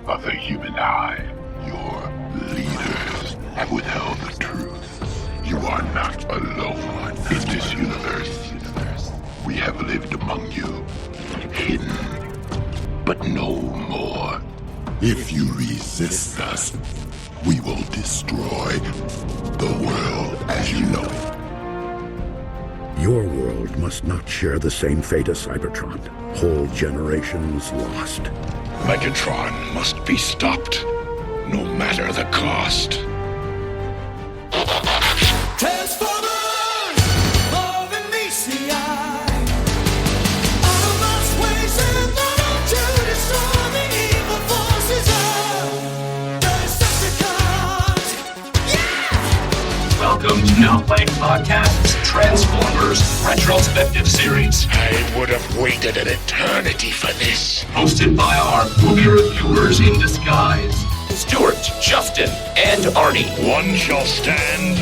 of the human eye. Your leaders have withheld the truth. You are not alone in this universe. We have lived among you, hidden, but no more. If you resist us, we will destroy the world as you know it. Your world must not share the same fate as Cybertron. Whole generations lost. Megatron must be stopped, no matter the cost. Transformers! More than meets the eye. Autobots waging battle to destroy the evil forces of Decepticons! Yeah! Welcome to Now Playing Podcast's Transformers Retrospective Series. I would have waited an eternity for this. Hosted by our movie reviewers in disguise, Stuart, Justin, and Arnie. One shall stand,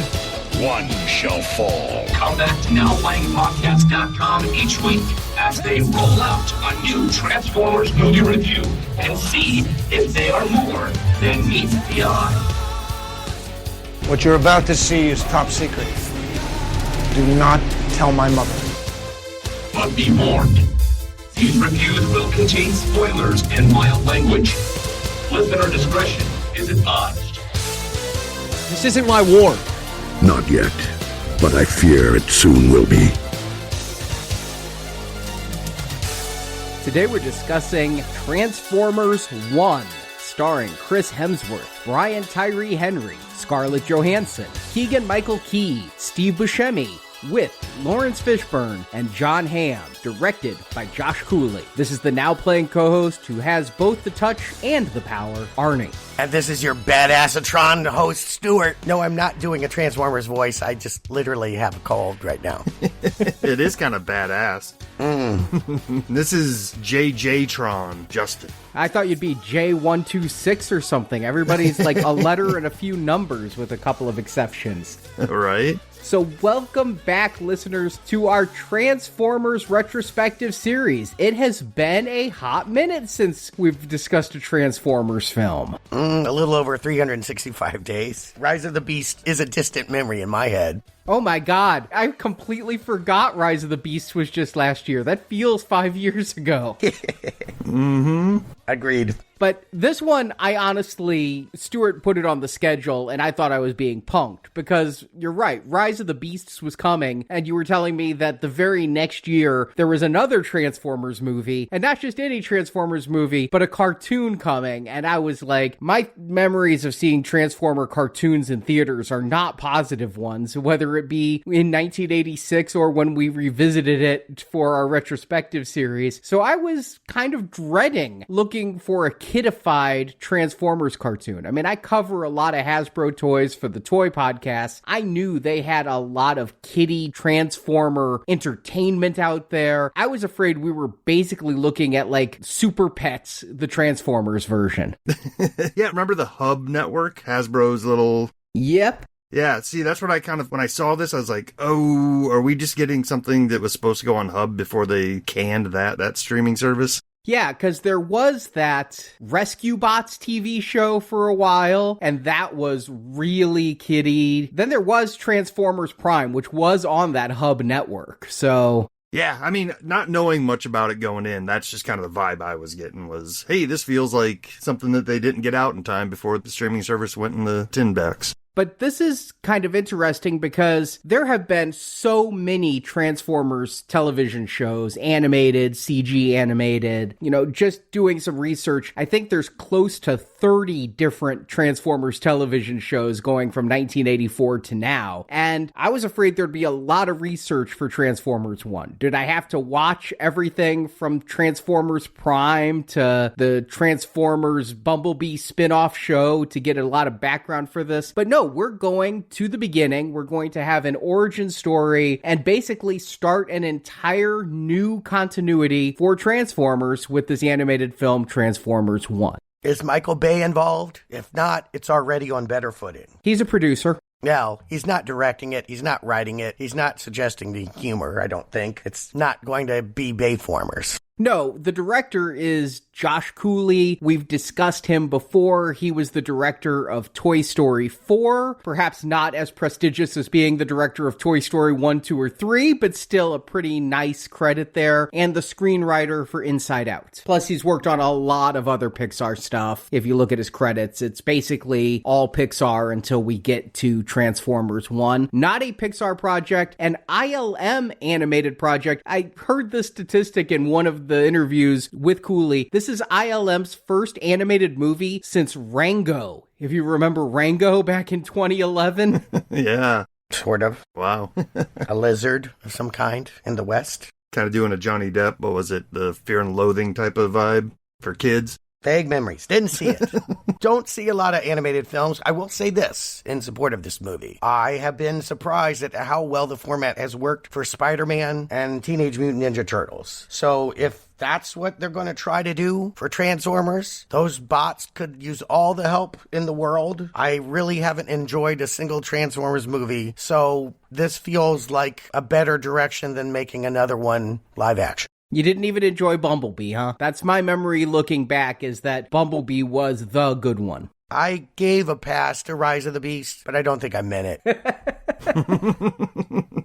one shall fall. Come back to NowPlayingPodcast.com each week as they roll out a new Transformers movie review and see if they are more than meets the eye. What you're about to see is top secret. Do not tell my mother. But be warned, these reviews will contain spoilers and mild language. Listener discretion is advised. This isn't my war. Not yet, but I fear it soon will be. Today we're discussing Transformers 1, starring Chris Hemsworth, Brian Tyree Henry, Scarlett Johansson, Keegan-Michael Key, Steve Buscemi, with Lawrence Fishburne and Jon Hamm, directed by Josh Cooley. This is the Now Playing co-host who has both the touch and the power, Arnie. And this is your badassatron host, Stuart. No, I'm not doing a Transformers voice. I just literally have a cold right now. It is kind of badass. This is JJ-tron, Justin. I thought you'd be J126 or something. Everybody's like a letter and a few numbers with a couple of exceptions. Right? So welcome back, listeners, to our Transformers retrospective series. It has been a hot minute since we've discussed a Transformers film. A little over 365 days. Rise of the Beast is a distant memory in my head. Oh my god, I completely forgot Rise of the Beast was just last year. That feels 5 years ago. Agreed. But this one, I honestly, Stuart put it on the schedule, and I thought I was being punked, because you're right, Rise of the Beasts was coming, and you were telling me that the very next year, there was another Transformers movie, and not just any Transformers movie, but a cartoon coming, and I was like, my memories of seeing Transformer cartoons in theaters are not positive ones, whether it be in 1986 or when we revisited it for our retrospective series. So I was kind of dreading looking for a kidified Transformers cartoon. I mean, I cover a lot of Hasbro toys for the toy podcast. I knew they had a lot of kiddie Transformer entertainment out there. I was afraid we were basically looking at like Super Pets, the Transformers version. Yeah, remember the Hub Network? Hasbro's little... Yep. Yeah, see, that's what I kind of... When I saw this, I was like, oh, are we just getting something that was supposed to go on Hub before they canned that streaming service? Yeah, because there was that Rescue Bots TV show for a while, and that was really kiddie. Then there was Transformers Prime, which was on that Hub network, so... Yeah, I mean, not knowing much about it going in, that's just kind of the vibe I was getting was, hey, this feels like something that they didn't get out in time before the streaming service went in the tin backs. But this is kind of interesting because there have been so many Transformers television shows, animated, CG animated, just doing some research. I think there's close to 30 different Transformers television shows going from 1984 to now. And I was afraid there'd be a lot of research for Transformers 1. Did I have to watch everything from Transformers Prime to the Transformers Bumblebee spin-off show to get a lot of background for this? But no, we're going to the beginning. We're going to have an origin story and basically start an entire new continuity for Transformers with this animated film, Transformers 1. Is Michael Bay involved? If not, it's already on better footing. He's a producer. No, he's not directing it. He's not writing it. He's not suggesting the humor, I don't think. It's not going to be Bayformers. No, the director is Josh Cooley. We've discussed him before. He was the director of Toy Story 4, perhaps not as prestigious as being the director of Toy Story 1, 2, or 3, but still a pretty nice credit there, and the screenwriter for Inside Out. Plus, he's worked on a lot of other Pixar stuff. If you look at his credits, it's basically all Pixar until we get to Transformers 1. Not a Pixar project, an ILM animated project. I heard this statistic in one of the interviews with Cooley. This is ILM's first animated movie since Rango. If you remember Rango back in 2011. Yeah. Sort of. Wow. A lizard of some kind in the West. Kind of doing a Johnny Depp, what was it? The Fear and Loathing type of vibe for kids. Vague memories. Didn't see it. Don't see a lot of animated films. I will say this in support of this movie. I have been surprised at how well the format has worked for Spider-Man and Teenage Mutant Ninja Turtles. So if that's what they're going to try to do for Transformers, those bots could use all the help in the world. I really haven't enjoyed a single Transformers movie, so this feels like a better direction than making another one live action. You didn't even enjoy Bumblebee, huh? That's my memory looking back, is that Bumblebee was the good one. I gave a pass to Rise of the Beast, but I don't think I meant it.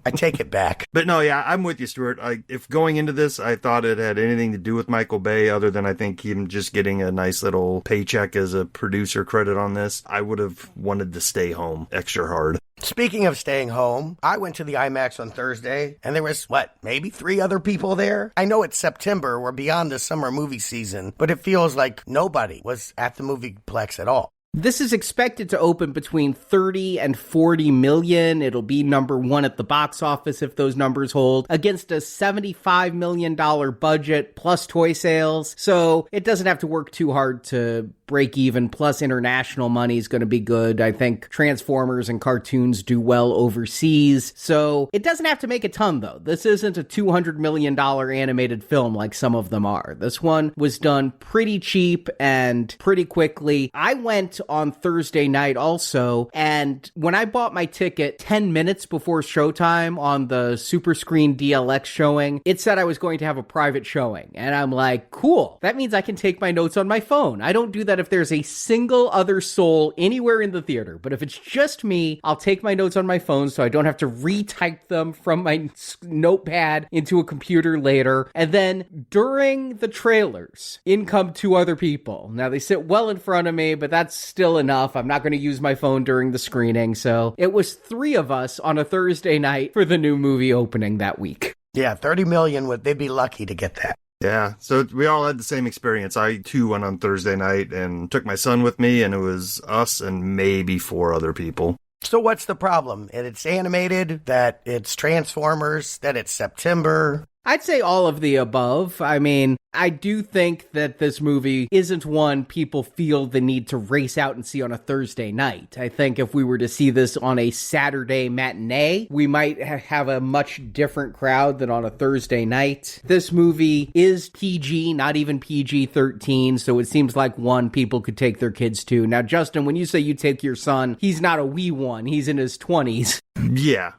I take it back. But no, yeah, I'm with you, Stuart. If going into this, I thought it had anything to do with Michael Bay, other than I think him just getting a nice little paycheck as a producer credit on this, I would have wanted to stay home extra hard. Speaking of staying home, I went to the IMAX on Thursday, and there was, maybe 3 other people there? I know it's September, we're beyond the summer movie season, but it feels like nobody was at the movieplex at all. This is expected to open between 30 and 40 million. It'll be number 1 at the box office if those numbers hold, against a $75 million budget plus toy sales. So it doesn't have to work too hard to break even, plus international money is going to be good. I think Transformers and cartoons do well overseas. So it doesn't have to make a ton, though. This isn't a $200 million animated film like some of them are. This one was done pretty cheap and pretty quickly. I went on Thursday night also, and when I bought my ticket 10 minutes before showtime on the Super Screen DLX showing, it said I was going to have a private showing. And I'm like, cool. That means I can take my notes on my phone. I don't do that if there's a single other soul anywhere in the theater. But if it's just me, I'll take my notes on my phone so I don't have to retype them from my notepad into a computer later. And then during the trailers, in come 2 other people. Now, they sit well in front of me, but that's still enough. I'm not going to use my phone during the screening. So it was 3 of us on a Thursday night for the new movie opening that week. Yeah, 30 million, they'd be lucky to get that. Yeah, so we all had the same experience. I, too, went on Thursday night and took my son with me, and it was us and maybe 4 other people. So what's the problem? That it's animated, that it's Transformers, that it's September? I'd say all of the above. I mean, I do think that this movie isn't one people feel the need to race out and see on a Thursday night. I think if we were to see this on a Saturday matinee, we might have a much different crowd than on a Thursday night. This movie is PG, not even PG-13, so it seems like one people could take their kids to. Now, Justin, when you say you take your son, he's not a wee one. He's in his 20s. Yeah,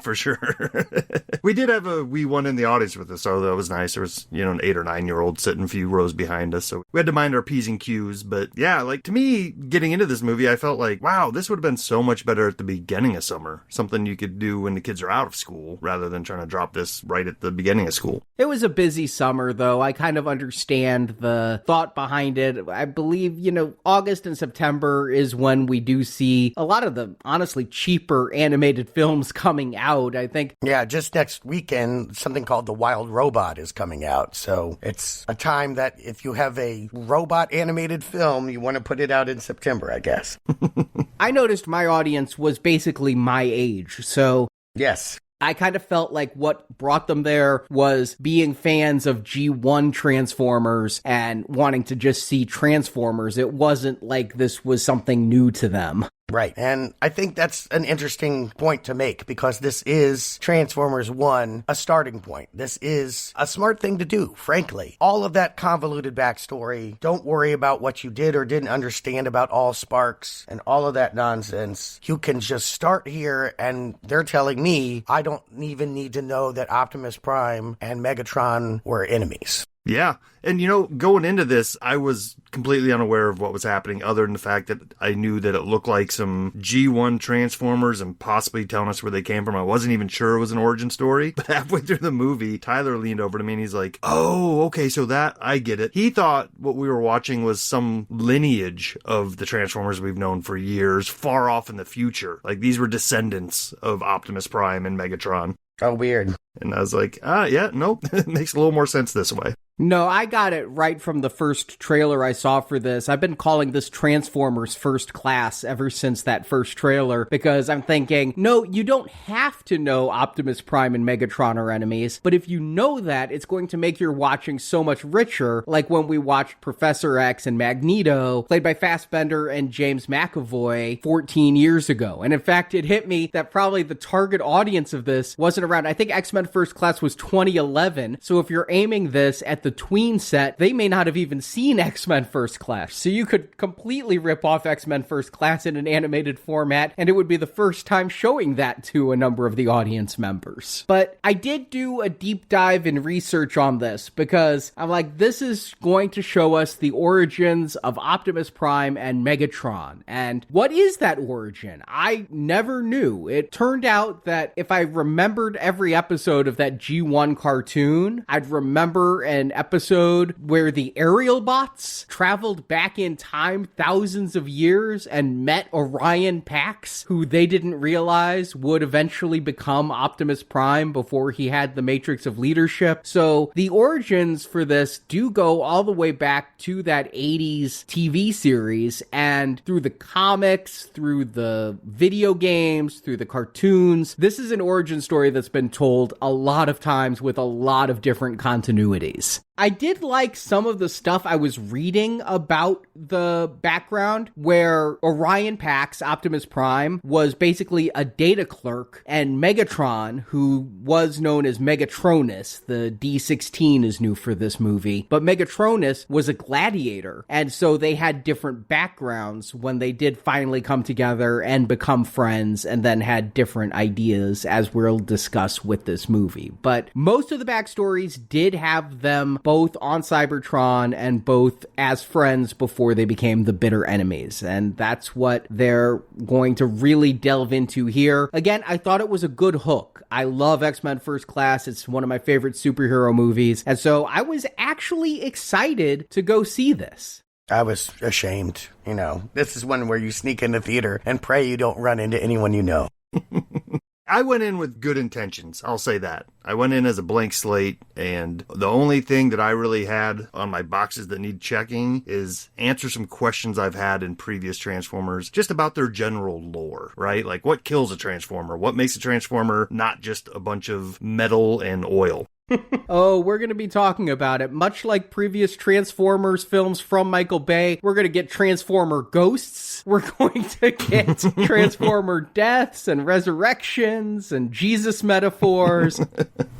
for sure. We did have a wee one in the audience with us, so that was nice. There was, an 8 or 9-year-old sitting a few rows behind us, so we had to mind our P's and Q's. But yeah, to me, getting into this movie, I felt like, wow, this would have been so much better at the beginning of summer. Something you could do when the kids are out of school, rather than trying to drop this right at the beginning of school. It was a busy summer, though. I kind of understand the thought behind it. I believe, August and September is when we do see a lot of the, honestly, cheaper animated films coming out, I think. Yeah, just next weekend, something called The Wild Robot is coming out. So it's a time that if you have a robot animated film, you want to put it out in September, I guess. I noticed my audience was basically my age, so... Yes. I kind of felt like what brought them there was being fans of G1 Transformers and wanting to just see Transformers. It wasn't like this was something new to them. Right. And I think that's an interesting point to make because this is Transformers 1, a starting point. This is a smart thing to do, frankly. All of that convoluted backstory, don't worry about what you did or didn't understand about all Sparks and all of that nonsense. You can just start here and they're telling me I don't even need to know that Optimus Prime and Megatron were enemies. Yeah. And, going into this, I was completely unaware of what was happening other than the fact that I knew that it looked like some G1 Transformers and possibly telling us where they came from. I wasn't even sure it was an origin story. But halfway through the movie, Tyler leaned over to me and he's like, oh, okay, so that, I get it. He thought what we were watching was some lineage of the Transformers we've known for years, far off in the future. Like these were descendants of Optimus Prime and Megatron. Oh, weird. And I was like, yeah, nope, it makes a little more sense this way. No, I got it right from the first trailer I saw for this. I've been calling this Transformers First Class ever since that first trailer because I'm thinking, no, you don't have to know Optimus Prime and Megatron are enemies, but if you know that, it's going to make your watching so much richer, like when we watched Professor X and Magneto, played by Fassbender and James McAvoy 14 years ago. And in fact, it hit me that probably the target audience of this wasn't around. I think X-Men First Class was 2011, so if you're aiming this at the tween set, they may not have even seen X-Men First Class. So you could completely rip off X-Men First Class in an animated format, and it would be the first time showing that to a number of the audience members. But I did do a deep dive in research on this, because I'm like, this is going to show us the origins of Optimus Prime and Megatron. And what is that origin? I never knew. It turned out that if I remembered every episode of that G1 cartoon, I'd remember an episode where the aerial bots traveled back in time thousands of years and met Orion Pax, who they didn't realize would eventually become Optimus Prime before he had the Matrix of Leadership. So the origins for this do go all the way back to that 80s TV series, and through the comics, through the video games, through the cartoons. This is an origin story that's been told a lot of times with a lot of different continuities. I did like some of the stuff I was reading about the background, where Orion Pax, Optimus Prime, was basically a data clerk, and Megatron, who was known as Megatronus, the D16 is new for this movie, but Megatronus was a gladiator, and so they had different backgrounds when they did finally come together and become friends, and then had different ideas, as we'll discuss with this movie. But most of the backstories did have them both on Cybertron and both as friends before they became the bitter enemies. And that's what they're going to really delve into here. Again, I thought it was a good hook. I love X-Men First Class. It's one of my favorite superhero movies. And so I was actually excited to go see this. I was ashamed. This is one where you sneak in the theater and pray you don't run into anyone you know. I went in with good intentions, I'll say that. I went in as a blank slate, and the only thing that I really had on my boxes that need checking is answer some questions I've had in previous Transformers, just about their general lore, right? Like, what kills a Transformer? What makes a Transformer not just a bunch of metal and oil? Oh, we're going to be talking about it. Much like previous Transformers films from Michael Bay, we're going to get Transformer ghosts. We're going to get Transformer deaths and resurrections and Jesus metaphors.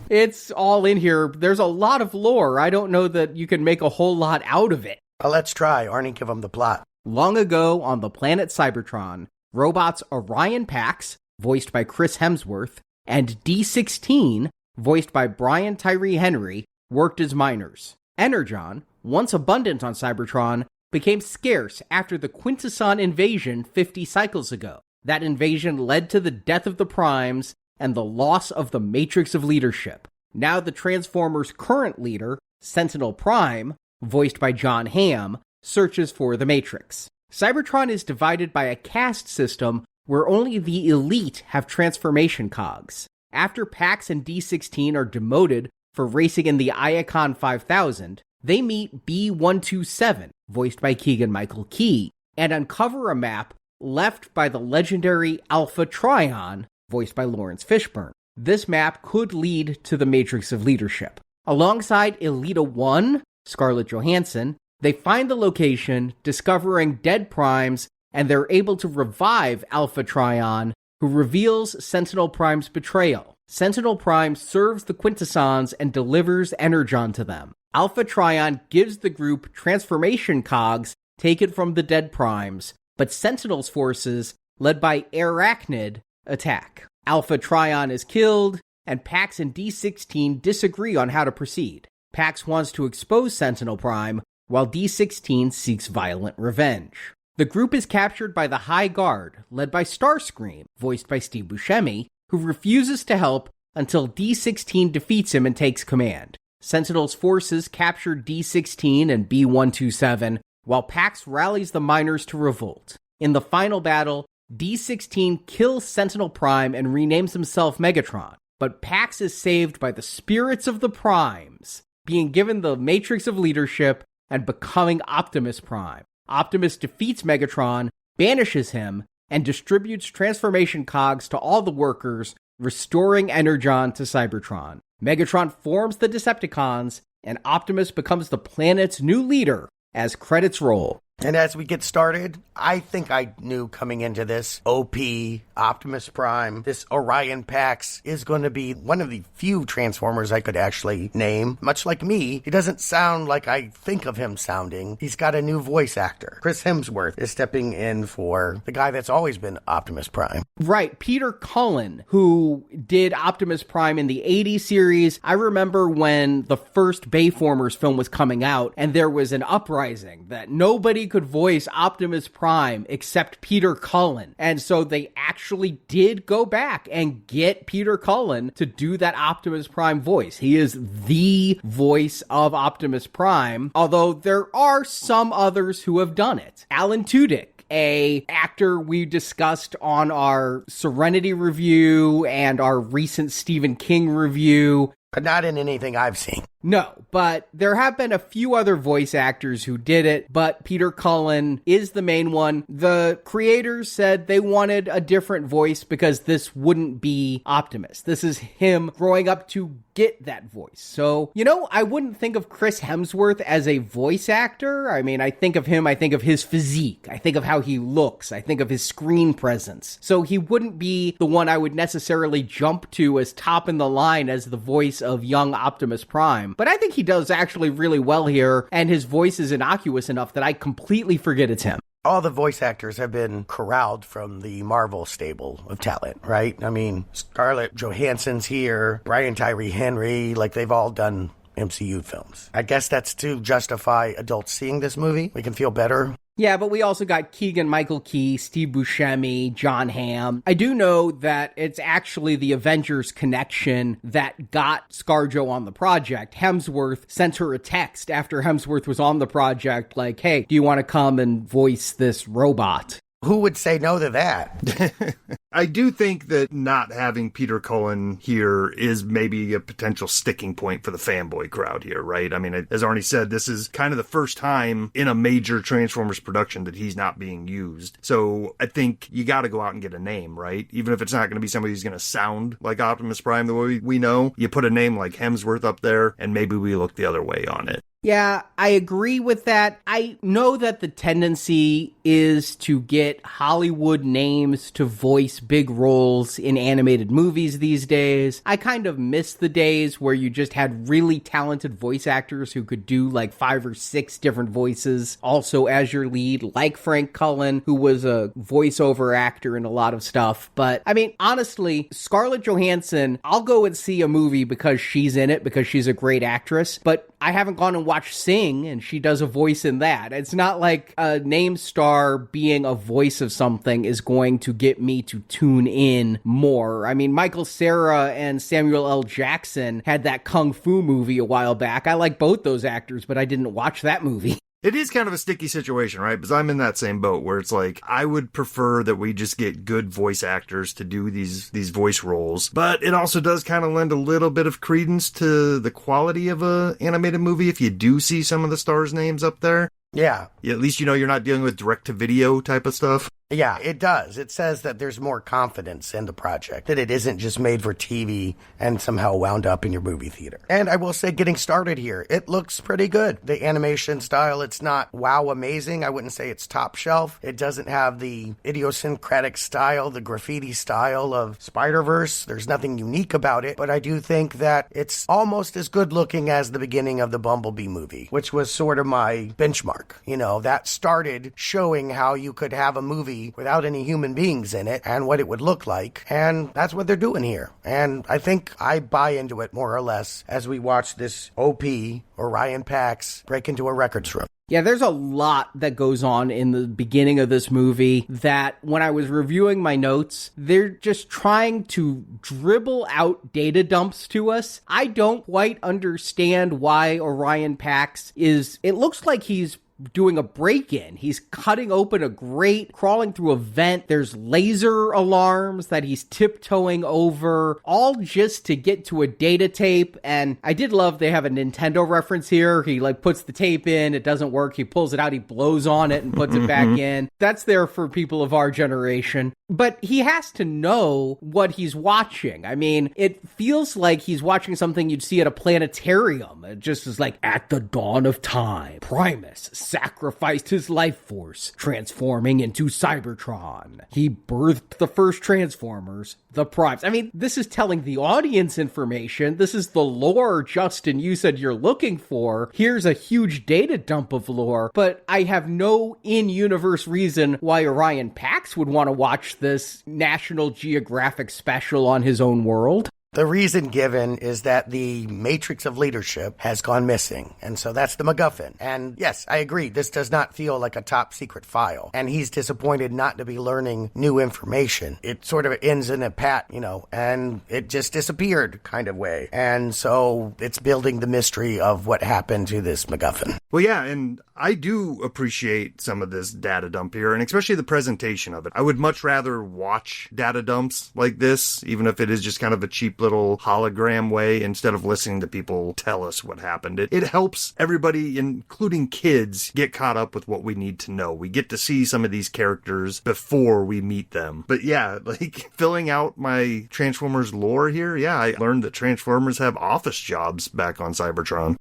It's all in here. There's a lot of lore. I don't know that you can make a whole lot out of it. Well, let's try. Arnie, give them the plot. Long ago on the planet Cybertron, robots Orion Pax, voiced by Chris Hemsworth, and D16, voiced by Brian Tyree Henry, worked as miners. Energon, once abundant on Cybertron, became scarce after the Quintesson invasion 50 cycles ago. That invasion led to the death of the Primes and the loss of the Matrix of Leadership. Now the Transformers' current leader, Sentinel Prime, voiced by Jon Hamm, searches for the Matrix. Cybertron is divided by a caste system where only the elite have transformation cogs. After Pax and D16 are demoted for racing in the Iacon 5000, they meet B127, voiced by Keegan-Michael Key, and uncover a map left by the legendary Alpha Trion, voiced by Lawrence Fishburne. This map could lead to the Matrix of Leadership. Alongside Elita 1, Scarlett Johansson, they find the location, discovering dead primes and they're able to revive Alpha Trion, who reveals Sentinel Prime's betrayal. Sentinel Prime serves the Quintessons and delivers Energon to them. Alpha Trion gives the group transformation cogs taken from the dead Primes, but Sentinel's forces, led by Arachnid, attack. Alpha Trion is killed, and Pax and D16 disagree on how to proceed. Pax wants to expose Sentinel Prime, while D16 seeks violent revenge. The group is captured by the High Guard, led by Starscream, voiced by Steve Buscemi, who refuses to help until D16 defeats him and takes command. Sentinel's forces capture D16 and B-127, while Pax rallies the miners to revolt. In the final battle, D16 kills Sentinel Prime and renames himself Megatron, but Pax is saved by the spirits of the Primes, being given the Matrix of Leadership and becoming Optimus Prime. Optimus defeats Megatron, banishes him, and distributes transformation cogs to all the workers, restoring Energon to Cybertron. Megatron forms the Decepticons, and Optimus becomes the planet's new leader as credits roll. And as we get started, I think I knew coming into this, OP, Optimus Prime, this Orion Pax is going to be one of the few Transformers I could actually name. Much like me, he doesn't sound like I think of him sounding. He's got a new voice actor. Chris Hemsworth is stepping in for the guy that's always been Optimus Prime. Right, Peter Cullen, who did Optimus Prime in the 80s series. I remember when the first Bayformers film was coming out, and there was an uprising that nobody could voice Optimus Prime except Peter Cullen. And so they actually did go back and get Peter Cullen to do that Optimus Prime voice. He is the voice of Optimus Prime, although there are some others who have done it. Alan Tudyk, a actor we discussed on our Serenity review and our recent Stephen King review. But not in anything I've seen. No, but there have been a few other voice actors who did it, but Peter Cullen is the main one. The creators said they wanted a different voice because this wouldn't be Optimus. This is him growing up to get that voice. So, I wouldn't think of Chris Hemsworth as a voice actor. I mean, I think of him, I think of his physique, I think of how he looks, I think of his screen presence. So he wouldn't be the one I would necessarily jump to as top in the line as the voice of young Optimus Prime. But I think he does actually really well here, and his voice is innocuous enough that I completely forget it's him. All the voice actors have been corralled from the Marvel stable of talent, right? I mean, Scarlett Johansson's here, Brian Tyree Henry, like they've all done MCU films. I guess that's to justify adults seeing this movie. We can feel better. Yeah, but we also got Keegan-Michael Key, Steve Buscemi, Jon Hamm. I do know that it's actually the Avengers connection that got ScarJo on the project. Hemsworth sent her a text after Hemsworth was on the project, like, hey, do you want to come and voice this robot? Who would say no to that? I do think that not having Peter Cullen here is maybe a potential sticking point for the fanboy crowd here, right? I mean, as Arnie said, this is kind of the first time in a major Transformers production that he's not being used. So I think you got to go out and get a name, right? Even if it's not going to be somebody who's going to sound like Optimus Prime the way we know, you put a name like Hemsworth up there and maybe we look the other way on it. Yeah, I agree with that. I know that the tendency is to get Hollywood names to voice big roles in animated movies these days. I kind of miss the days where you just had really talented voice actors who could do like 5 or 6 different voices also as your lead, like Frank Cullen, who was a voiceover actor in a lot of stuff. But I mean, honestly, Scarlett Johansson, I'll go and see a movie because she's in it, because she's a great actress, but I haven't gone and watched Sing, and she does a voice in that. It's not like a name star being a voice of something is going to get me to tune in more. I mean, Michael Cera and Samuel L. Jackson had that Kung Fu movie a while back. I like both those actors, but I didn't watch that movie. It is kind of a sticky situation, right? Because I'm in that same boat where it's like, I would prefer that we just get good voice actors to do these voice roles. But it also does kind of lend a little bit of credence to the quality of a animated movie if you do see some of the stars' names up there. Yeah. At least you know you're not dealing with direct-to-video type of stuff. Yeah, it does. It says that there's more confidence in the project, that it isn't just made for TV and somehow wound up in your movie theater. And I will say, getting started here, it looks pretty good. The animation style, it's not wow amazing. I wouldn't say it's top shelf. It doesn't have the idiosyncratic style, the graffiti style of Spider-Verse. There's nothing unique about it, but I do think that it's almost as good looking as the beginning of the Bumblebee movie, which was sort of my benchmark. You know, that started showing how you could have a movie without any human beings in it and what it would look like. And that's what they're doing here. And I think I buy into it more or less as we watch this OP, Orion Pax, break into a records room. Yeah, there's a lot that goes on in the beginning of this movie that when I was reviewing my notes, they're just trying to dribble out data dumps to us. I don't quite understand why Orion Pax it looks like he's doing a break-in. He's cutting open a grate, crawling through a vent. There's laser alarms that he's tiptoeing over, all just to get to a data tape. And I did love they have a Nintendo reference here. He puts the tape in, it doesn't work, he pulls it out, he blows on it and puts it back in. That's there for people of our generation. But he has to know what he's watching. I mean, it feels like he's watching something you'd see at a planetarium. It just is like, at the dawn of time, Primus sacrificed his life force, transforming into Cybertron. He birthed the first Transformers, the Primes. I mean, this is telling the audience information. This is the lore, Justin, you said you're looking for. Here's a huge data dump of lore, but I have no in-universe reason why Orion Pax would want to watch this National Geographic special on his own world. The reason given is that the matrix of leadership has gone missing, and so that's the MacGuffin. And yes, I agree, this does not feel like a top secret file, and he's disappointed not to be learning new information. It sort of ends in a pat, and it just disappeared kind of way. And so it's building the mystery of what happened to this MacGuffin. Well, yeah, and I do appreciate some of this data dump here, and especially the presentation of it. I would much rather watch data dumps like this, even if it is just kind of a cheap little hologram way, instead of listening to people tell us what happened. It helps everybody, including kids, get caught up with what we need to know. We get to see some of these characters before we meet them. But yeah, filling out my Transformers lore here, yeah, I learned that Transformers have office jobs back on Cybertron.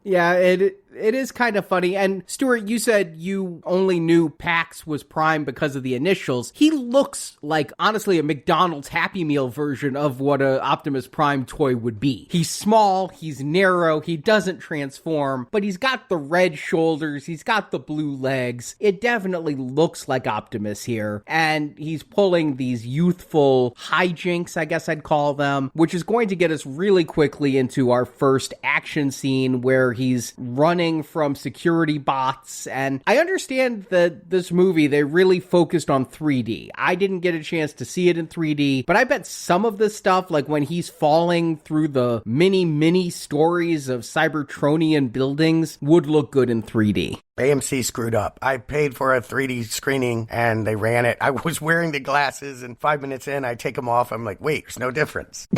Yeah, it is kind of funny. And Stuart, you said you only knew Pax was Prime because of the initials. He looks like, honestly, a McDonald's Happy Meal version of what a Optimus Prime toy would be. He's small, he's narrow, he doesn't transform, but he's got the red shoulders, he's got the blue legs. It definitely looks like Optimus here. And he's pulling these youthful hijinks, I guess I'd call them, which is going to get us really quickly into our first action scene where he's running from security bots. And I understand that this movie, they really focused on 3D. I didn't get a chance to see it in 3D, but I bet some of this stuff, like when he's falling through the mini stories of Cybertronian buildings, would look good in 3D. AMC screwed up. I paid for a 3D screening and they ran it. I was wearing the glasses and 5 minutes in, I take them off. I'm like, wait, there's no difference.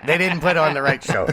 They didn't put on the right show.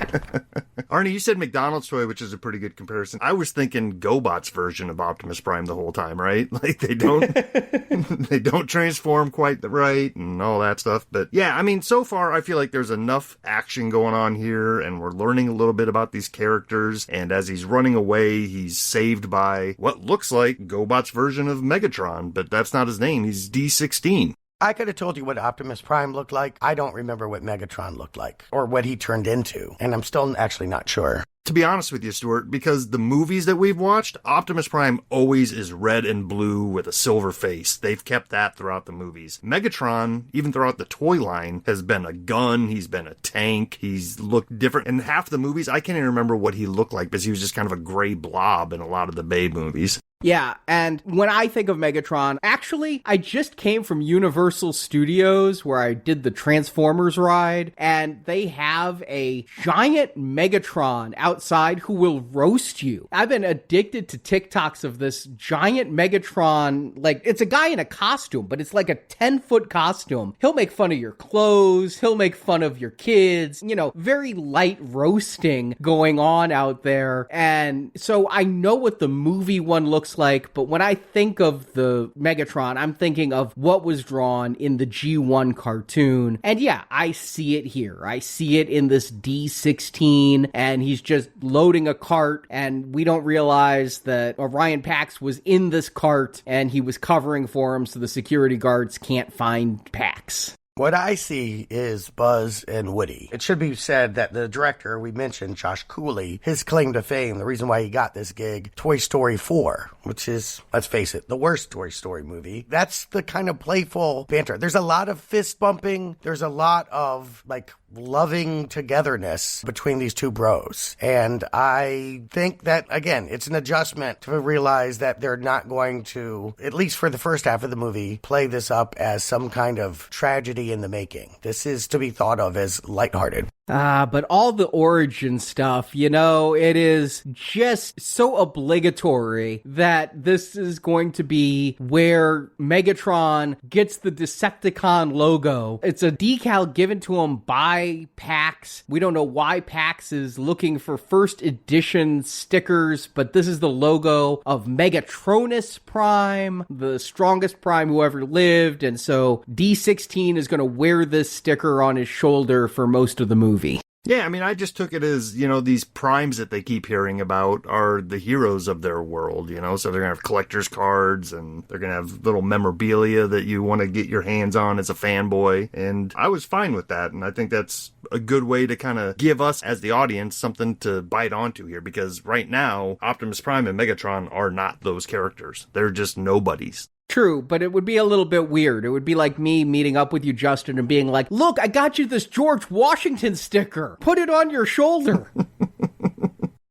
Arnie, you said McDonald's toy, which is a pretty good comparison. I was thinking GoBot's version of Optimus Prime the whole time, right? Like they don't transform quite right and all that stuff. But yeah, I mean, so far I feel like there's enough action going on here and we're learning a little bit about these characters. And as he's running away, he's saved by what looks like GoBot's version of Megatron, but that's not his name. He's D16. I could have told you what Optimus Prime looked like. I don't remember what Megatron looked like or what he turned into, and I'm still actually not sure. To be honest with you, Stuart, because the movies that we've watched, Optimus Prime always is red and blue with a silver face. They've kept that throughout the movies. Megatron, even throughout the toy line, has been a gun, he's been a tank, he's looked different. In half the movies, I can't even remember what he looked like because he was just kind of a gray blob in a lot of the Bay movies. Yeah, and when I think of Megatron, actually, I just came from Universal Studios where I did the Transformers ride, and they have a giant Megatron outside who will roast you. I've been addicted to TikToks of this giant Megatron, like, it's a guy in a costume, but it's like a 10-foot costume. He'll make fun of your clothes, he'll make fun of your kids, very light roasting going on out there. And so I know what the movie one looks looks like, but when I think of the Megatron, I'm thinking of what was drawn in the G1 cartoon. And yeah, I see it here. I see it in this D16, and he's just loading a cart, and we don't realize that Orion Pax was in this cart, and he was covering for him so the security guards can't find Pax. What I see is Buzz and Woody. It should be said that the director we mentioned, Josh Cooley, his claim to fame, the reason why he got this gig, Toy Story 4, which is, let's face it, the worst Toy Story movie. That's the kind of playful banter. There's a lot of fist bumping. There's a lot of, loving togetherness between these two bros. And I think that, again, it's an adjustment to realize that they're not going to, at least for the first half of the movie, play this up as some kind of tragedy in the making. This is to be thought of as lighthearted. But all the origin stuff, it is just so obligatory that this is going to be where Megatron gets the Decepticon logo. It's a decal given to him by Pax. We don't know why Pax is looking for first edition stickers, but this is the logo of Megatronus Prime, the strongest Prime who ever lived, and so D16 is going to wear this sticker on his shoulder for most of the movie. Yeah, I just took it as, these primes that they keep hearing about are the heroes of their world, so they're going to have collector's cards and they're going to have little memorabilia that you want to get your hands on as a fanboy. And I was fine with that. And I think that's a good way to kind of give us as the audience something to bite onto here, because right now Optimus Prime and Megatron are not those characters. They're just nobodies. True, but it would be a little bit weird. It would be like me meeting up with you, Justin, and being like, look, I got you this George Washington sticker. Put it on your shoulder.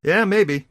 Yeah, maybe.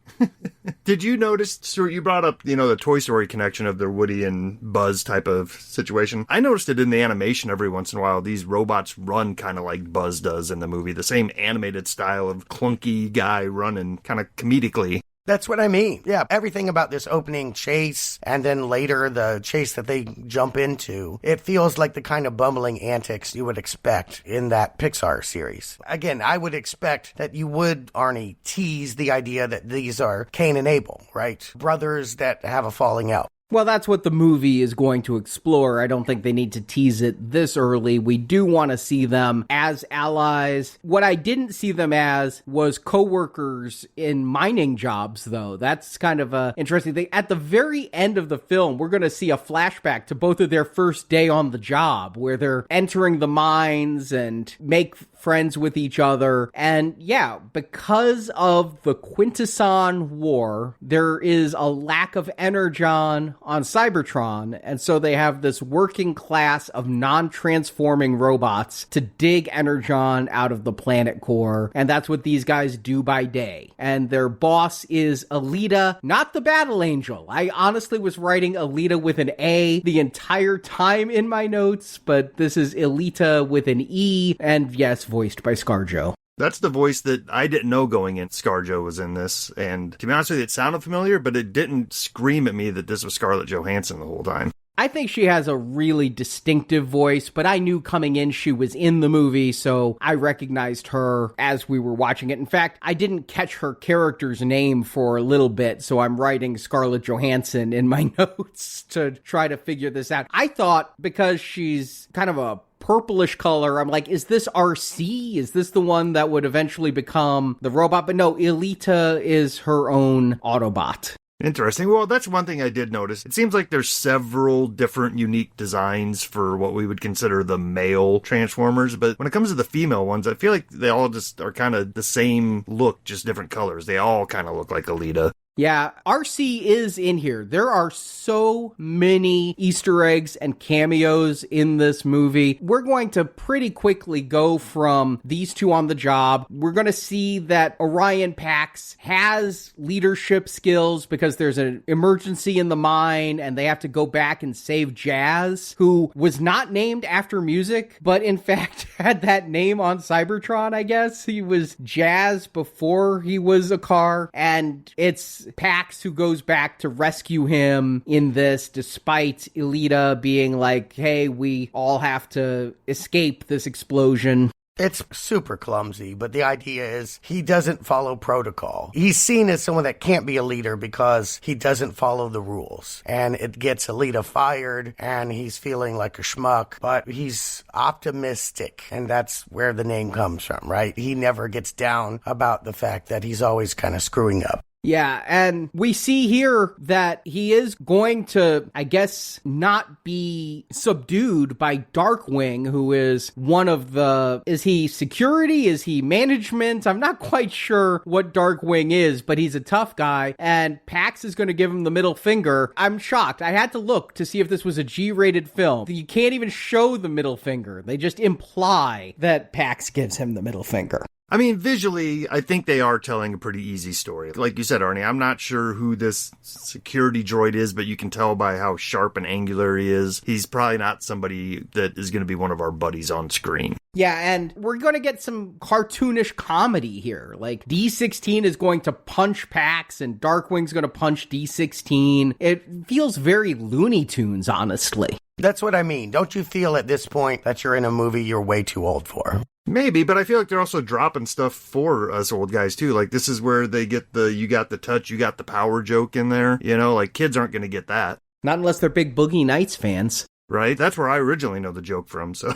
Did you notice, Stuart, you brought up, the Toy Story connection of the Woody and Buzz type of situation. I noticed it in the animation every once in a while. These robots run kind of like Buzz does in the movie. The same animated style of clunky guy running kind of comedically. That's what I mean. Yeah, everything about this opening chase and then later the chase that they jump into, it feels like the kind of bumbling antics you would expect in that Pixar series. Again, I would expect that you would, Arnie, tease the idea that these are Cain and Abel, right? Brothers that have a falling out. Well, that's what the movie is going to explore. I don't think they need to tease it this early. We do want to see them as allies. What I didn't see them as was co-workers in mining jobs, though. That's kind of a interesting thing. At the very end of the film, we're going to see a flashback to both of their first day on the job, where they're entering the mines and make friends with each other. And yeah, because of the Quintesson War, there is a lack of energon on Cybertron, and so they have this working class of non-transforming robots to dig energon out of the planet core, and that's what these guys do by day. And their boss is Alita, not the Battle Angel. I honestly was writing Alita with an A the entire time in my notes, but this is Alita with an E, and yes, voiced by ScarJo. That's the voice that I didn't know going in. ScarJo was in this, and to be honest with you, it sounded familiar, but it didn't scream at me that this was Scarlett Johansson the whole time. I think she has a really distinctive voice, but I knew coming in she was in the movie, so I recognized her as we were watching it. In fact, I didn't catch her character's name for a little bit, so I'm writing Scarlett Johansson in my notes to try to figure this out. I thought because she's kind of a purplish color, I'm like, is this RC? Is this the one that would eventually become the robot? But no, Alita is her own Autobot. Interesting. Well, that's one thing I did notice. It seems like there's several different unique designs for what we would consider the male Transformers, but when it comes to the female ones, I feel like they all just are kind of the same look, just different colors. They all kind of look like Alita. Yeah, RC is in here. There are so many Easter eggs and cameos in this movie. We're going to pretty quickly go from these two on the job. We're going to see that Orion Pax has leadership skills because there's an emergency in the mine and they have to go back and save Jazz, who was not named after music, but in fact had that name on Cybertron, I guess. He was Jazz before he was a car, and it's Pax who goes back to rescue him in this, despite Alita being like, hey, we all have to escape this explosion. It's super clumsy, but the idea is he doesn't follow protocol. He's seen as someone that can't be a leader because he doesn't follow the rules. And it gets Alita fired, and he's feeling like a schmuck, but he's optimistic, and that's where the name comes from, right? He never gets down about the fact that he's always kind of screwing up. Yeah, and we see here that he is going to, I guess, not be subdued by Darkwing, who is one of the... Is he security? Is he management? I'm not quite sure what Darkwing is, but he's a tough guy, and Pax is going to give him the middle finger. I'm shocked. I had to look to see if this was a G-rated film. You can't even show the middle finger. They just imply that Pax gives him the middle finger. I mean, visually, I think they are telling a pretty easy story. Like you said, Arnie, I'm not sure who this security droid is, but you can tell by how sharp and angular he is. He's probably not somebody that is going to be one of our buddies on screen. Yeah, and we're going to get some cartoonish comedy here. Like, D16 is going to punch Pax, and Darkwing's going to punch D16. It feels very Looney Tunes, honestly. That's what I mean. Don't you feel at this point that you're in a movie you're way too old for? Maybe, but I feel like they're also dropping stuff for us old guys, too. Like, this is where they get the you got the touch, you got the power joke in there. You know, like, kids aren't going to get that. Not unless they're big Boogie Nights fans. Right? That's where I originally know the joke from, so...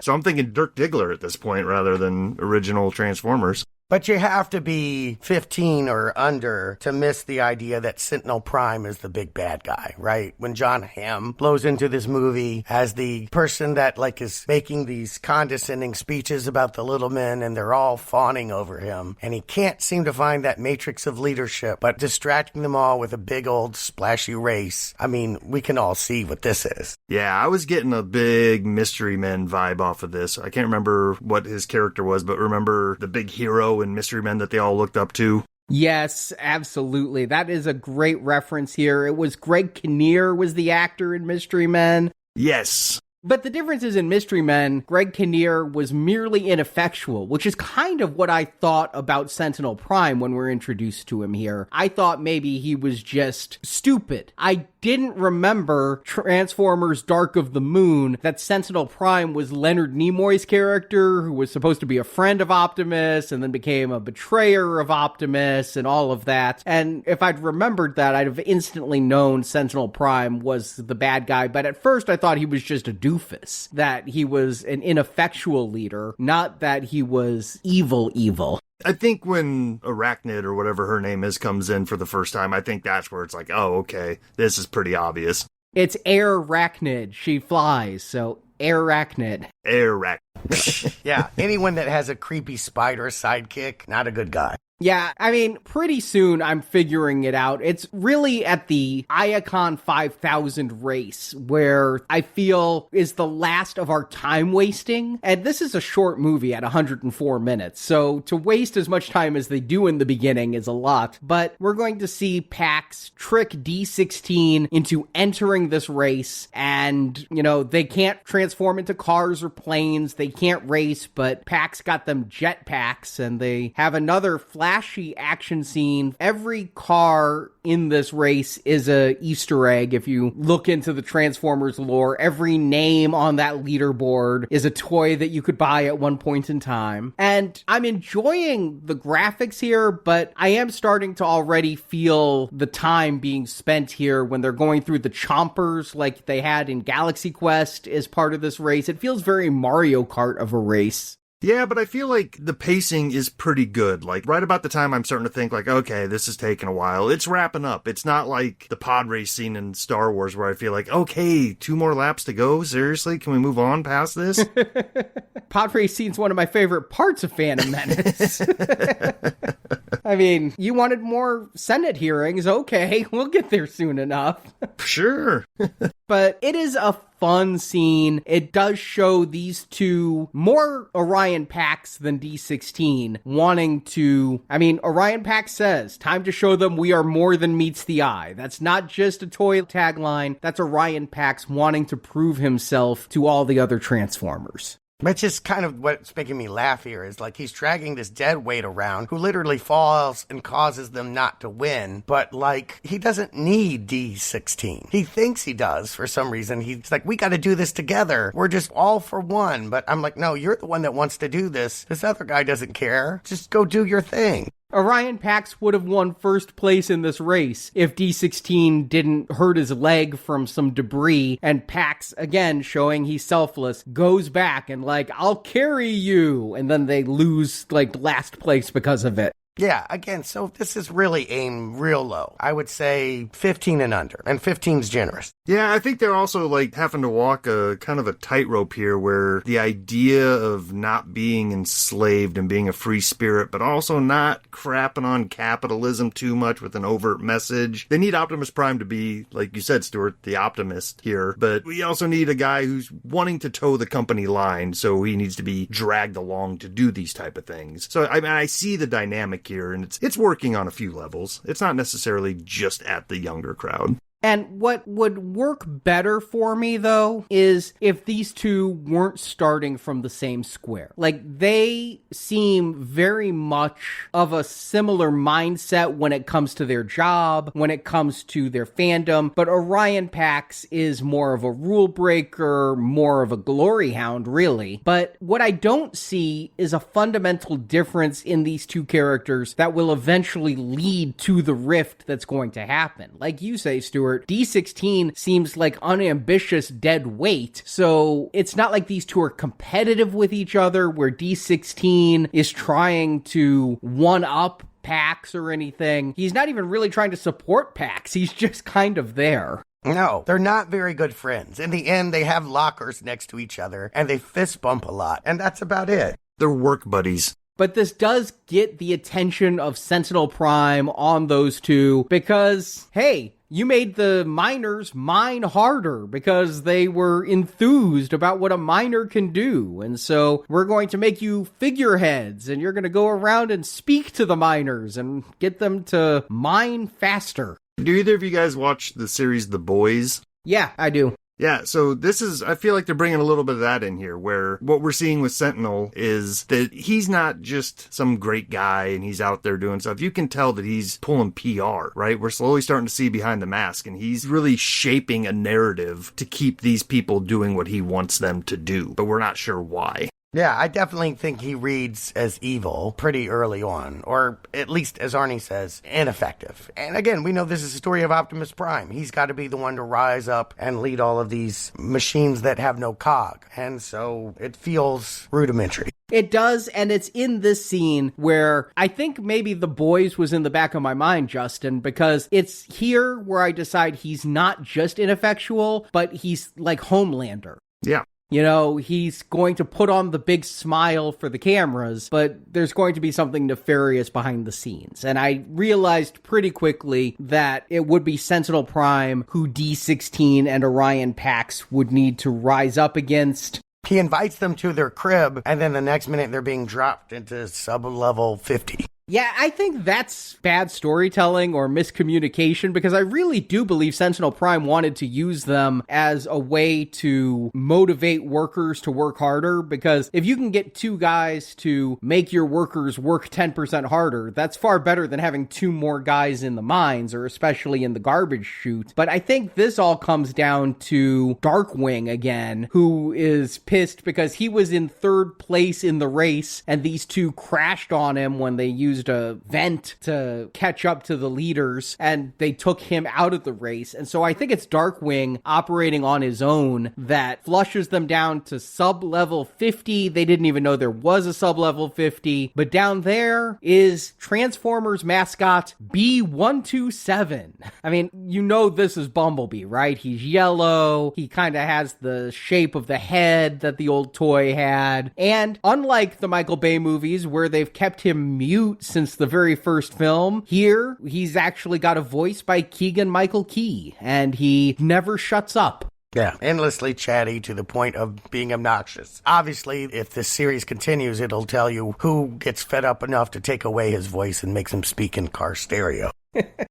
So I'm thinking Dirk Diggler at this point rather than original Transformers. But you have to be 15 or under to miss the idea that Sentinel Prime is the big bad guy, right? When Jon Hamm blows into this movie as the person that, like, is making these condescending speeches about the little men, and they're all fawning over him, and he can't seem to find that matrix of leadership, but distracting them all with a big old splashy race. I mean, we can all see what this is. Yeah, I was getting a big Mystery Men vibe off of this. I can't remember what his character was, but remember the big hero and Mystery Men that they all looked up to? Yes, absolutely. That is a great reference here. It was Greg Kinnear was the actor in Mystery Men. Yes. But the difference is in Mystery Men, Greg Kinnear was merely ineffectual, which is kind of what I thought about Sentinel Prime when we're introduced to him here. I thought maybe he was just stupid. I didn't remember Transformers Dark of the Moon, that Sentinel Prime was Leonard Nimoy's character, who was supposed to be a friend of Optimus, and then became a betrayer of Optimus, and all of that. And if I'd remembered that, I'd have instantly known Sentinel Prime was the bad guy, but at first I thought he was just a doofus, that he was an ineffectual leader, not that he was evil. I think when Arachnid, or whatever her name is, comes in for the first time, I think that's where it's like, oh, okay, this is pretty obvious. It's Arachnid. She flies, so Arachnid. Arachnid. Yeah, anyone that has a creepy spider sidekick, not a good guy. Yeah, I mean, pretty soon I'm figuring it out. It's really at the Iacon 5000 race where I feel is the last of our time wasting. And this is a short movie at 104 minutes, so to waste as much time as they do in the beginning is a lot. But we're going to see Pax trick D16 into entering this race, and, you know, they can't transform into cars or planes, they can't race, but Pax got them jetpacks, and they have another flashy action scene. Every car in this race is a Easter egg. If you look into the Transformers lore, every name on that leaderboard is a toy that you could buy at one point in time. And I'm enjoying the graphics here, but I am starting to already feel the time being spent here when they're going through the chompers like they had in Galaxy Quest as part of this race. It feels very Mario Kart of a race. Yeah, but I feel like the pacing is pretty good. Like, right about the time I'm starting to think, like, okay, this is taking a while, it's wrapping up. It's not like the pod race scene in Star Wars where I feel like, okay, 2 more laps to go? Seriously? Can we move on past this? Pod race scene's one of my favorite parts of Phantom Menace. I mean, you wanted more Senate hearings? Okay, we'll get there soon enough. Sure. But it is a fun scene. It does show these two, more Orion Pax than D16, wanting to... I mean, Orion Pax says, time to show them we are more than meets the eye. That's not just a toy tagline. That's Orion Pax wanting to prove himself to all the other Transformers. Which is kind of what's making me laugh here, is like he's dragging this dead weight around who literally falls and causes them not to win, but like he doesn't need D16. He thinks he does for some reason. He's like, we got to do this together. We're just all for one. But I'm like, no, you're the one that wants to do this. This other guy doesn't care. Just go do your thing. Orion Pax would have won first place in this race if D16 didn't hurt his leg from some debris, and Pax, again, showing he's selfless, goes back and like, I'll carry you, and then they lose, like, last place because of it. Yeah, again, so this is really aimed real low. I would say 15 and under, and 15's generous. Yeah, I think they're also like having to walk a kind of a tightrope here where the idea of not being enslaved and being a free spirit, but also not crapping on capitalism too much with an overt message. They need Optimus Prime to be, like you said, Stuart, the optimist here, but we also need a guy who's wanting to toe the company line, so he needs to be dragged along to do these type of things. So I mean, I see the dynamic here, and it's working on a few levels. It's not necessarily just at the younger crowd. And what would work better for me, though, is if these two weren't starting from the same square. Like, they seem very much of a similar mindset when it comes to their job, when it comes to their fandom, but Orion Pax is more of a rule breaker, more of a glory hound, really. But what I don't see is a fundamental difference in these two characters that will eventually lead to the rift that's going to happen. Like you say, Stuart, D16 seems like unambitious dead weight, so it's not like these two are competitive with each other, where D16 is trying to one-up Pax or anything. He's not even really trying to support Pax, he's just kind of there. No, they're not very good friends. In the end, they have lockers next to each other, and they fist bump a lot, and that's about it. They're work buddies. But this does get the attention of Sentinel Prime on those two because, hey, you made the miners mine harder because they were enthused about what a miner can do. And so we're going to make you figureheads, and you're going to go around and speak to the miners and get them to mine faster. Do either of you guys watch the series The Boys? Yeah, I do. Yeah, so I feel like they're bringing a little bit of that in here, where what we're seeing with Sentinel is that he's not just some great guy and he's out there doing stuff. You can tell that he's pulling PR, right? We're slowly starting to see behind the mask, and he's really shaping a narrative to keep these people doing what he wants them to do, but we're not sure why. Yeah, I definitely think he reads as evil pretty early on, or at least, as Arnie says, ineffective. And again, we know this is a story of Optimus Prime. He's got to be the one to rise up and lead all of these machines that have no cog. And so it feels rudimentary. It does, and it's in this scene where I think maybe The Boys was in the back of my mind, Justin, because it's here where I decide he's not just ineffectual, but he's like Homelander. Yeah. You know, he's going to put on the big smile for the cameras, but there's going to be something nefarious behind the scenes. And I realized pretty quickly that it would be Sentinel Prime who D16 and Orion Pax would need to rise up against. He invites them to their crib, and then the next minute they're being dropped into sub-level 50. Yeah, I think that's bad storytelling or miscommunication, because I really do believe Sentinel Prime wanted to use them as a way to motivate workers to work harder, because if you can get two guys to make your workers work 10% harder, that's far better than having two more guys in the mines, or especially in the garbage chute. But I think this all comes down to Darkwing again, who is pissed because he was in third place in the race, and these two crashed on him when they used a vent to catch up to the leaders, and they took him out of the race. And so I think it's Darkwing operating on his own that flushes them down to sub-level 50. They didn't even know there was a sub-level 50. But down there is Transformers mascot B127. I mean, you know this is Bumblebee, right? He's yellow. He kind of has the shape of the head that the old toy had. And unlike the Michael Bay movies where they've kept him mute since the very first film, here he's actually got a voice by Keegan-Michael Key, and he never shuts up. Yeah, endlessly chatty to the point of being obnoxious. Obviously, if this series continues, it'll tell you who gets fed up enough to take away his voice and makes him speak in car stereo.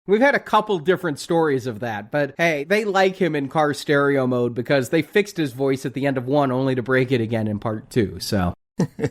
We've had a couple different stories of that, but hey, they like him in car stereo mode because they fixed his voice at the end of 1 only to break it again in part 2, so...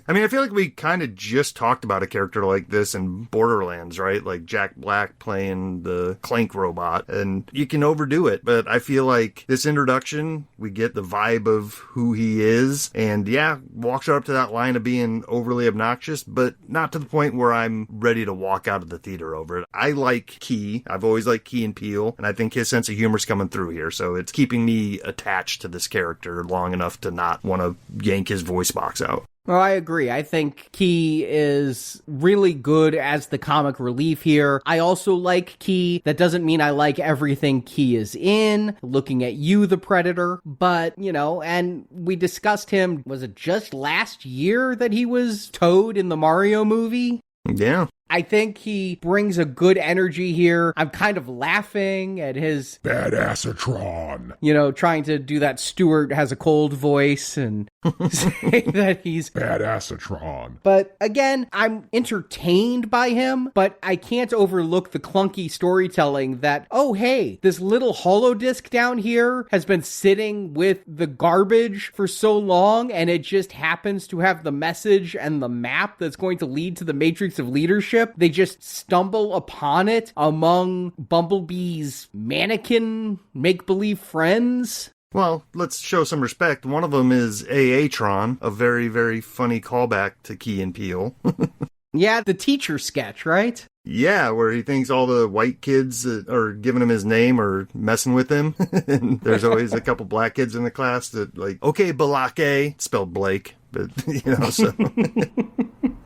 I mean, I feel like we kind of just talked about a character like this in Borderlands, right? Like Jack Black playing the Clank robot, and you can overdo it, but I feel like this introduction, we get the vibe of who he is, and yeah, walks right up to that line of being overly obnoxious, but not to the point where I'm ready to walk out of the theater over it. I like Key. I've always liked Key and Peele, and I think his sense of humor's coming through here, so it's keeping me attached to this character long enough to not want to yank his voice box out. Well, I agree. I think Key is really good as the comic relief here. I also like Key. That doesn't mean I like everything Key is in. Looking at You, the Predator. But, and we discussed him, was it just last year that he was Toad in the Mario movie? Yeah. I think he brings a good energy here. I'm kind of laughing at his... Badassatron. Trying to do that Stuart has a cold voice and say that he's... Badassatron. But again, I'm entertained by him, but I can't overlook the clunky storytelling that, oh, hey, this little holodisc down here has been sitting with the garbage for so long, and it just happens to have the message and the map that's going to lead to the Matrix of Leadership. They just stumble upon it among Bumblebee's mannequin make-believe friends. Well, let's show some respect. One of them is AA-tron, a very, very funny callback to Key and Peele. Yeah, the teacher sketch, right? Yeah, where he thinks all the white kids that are giving him his name are messing with him. And there's always a couple black kids in the class that okay, Balake, spelled Blake, but, so...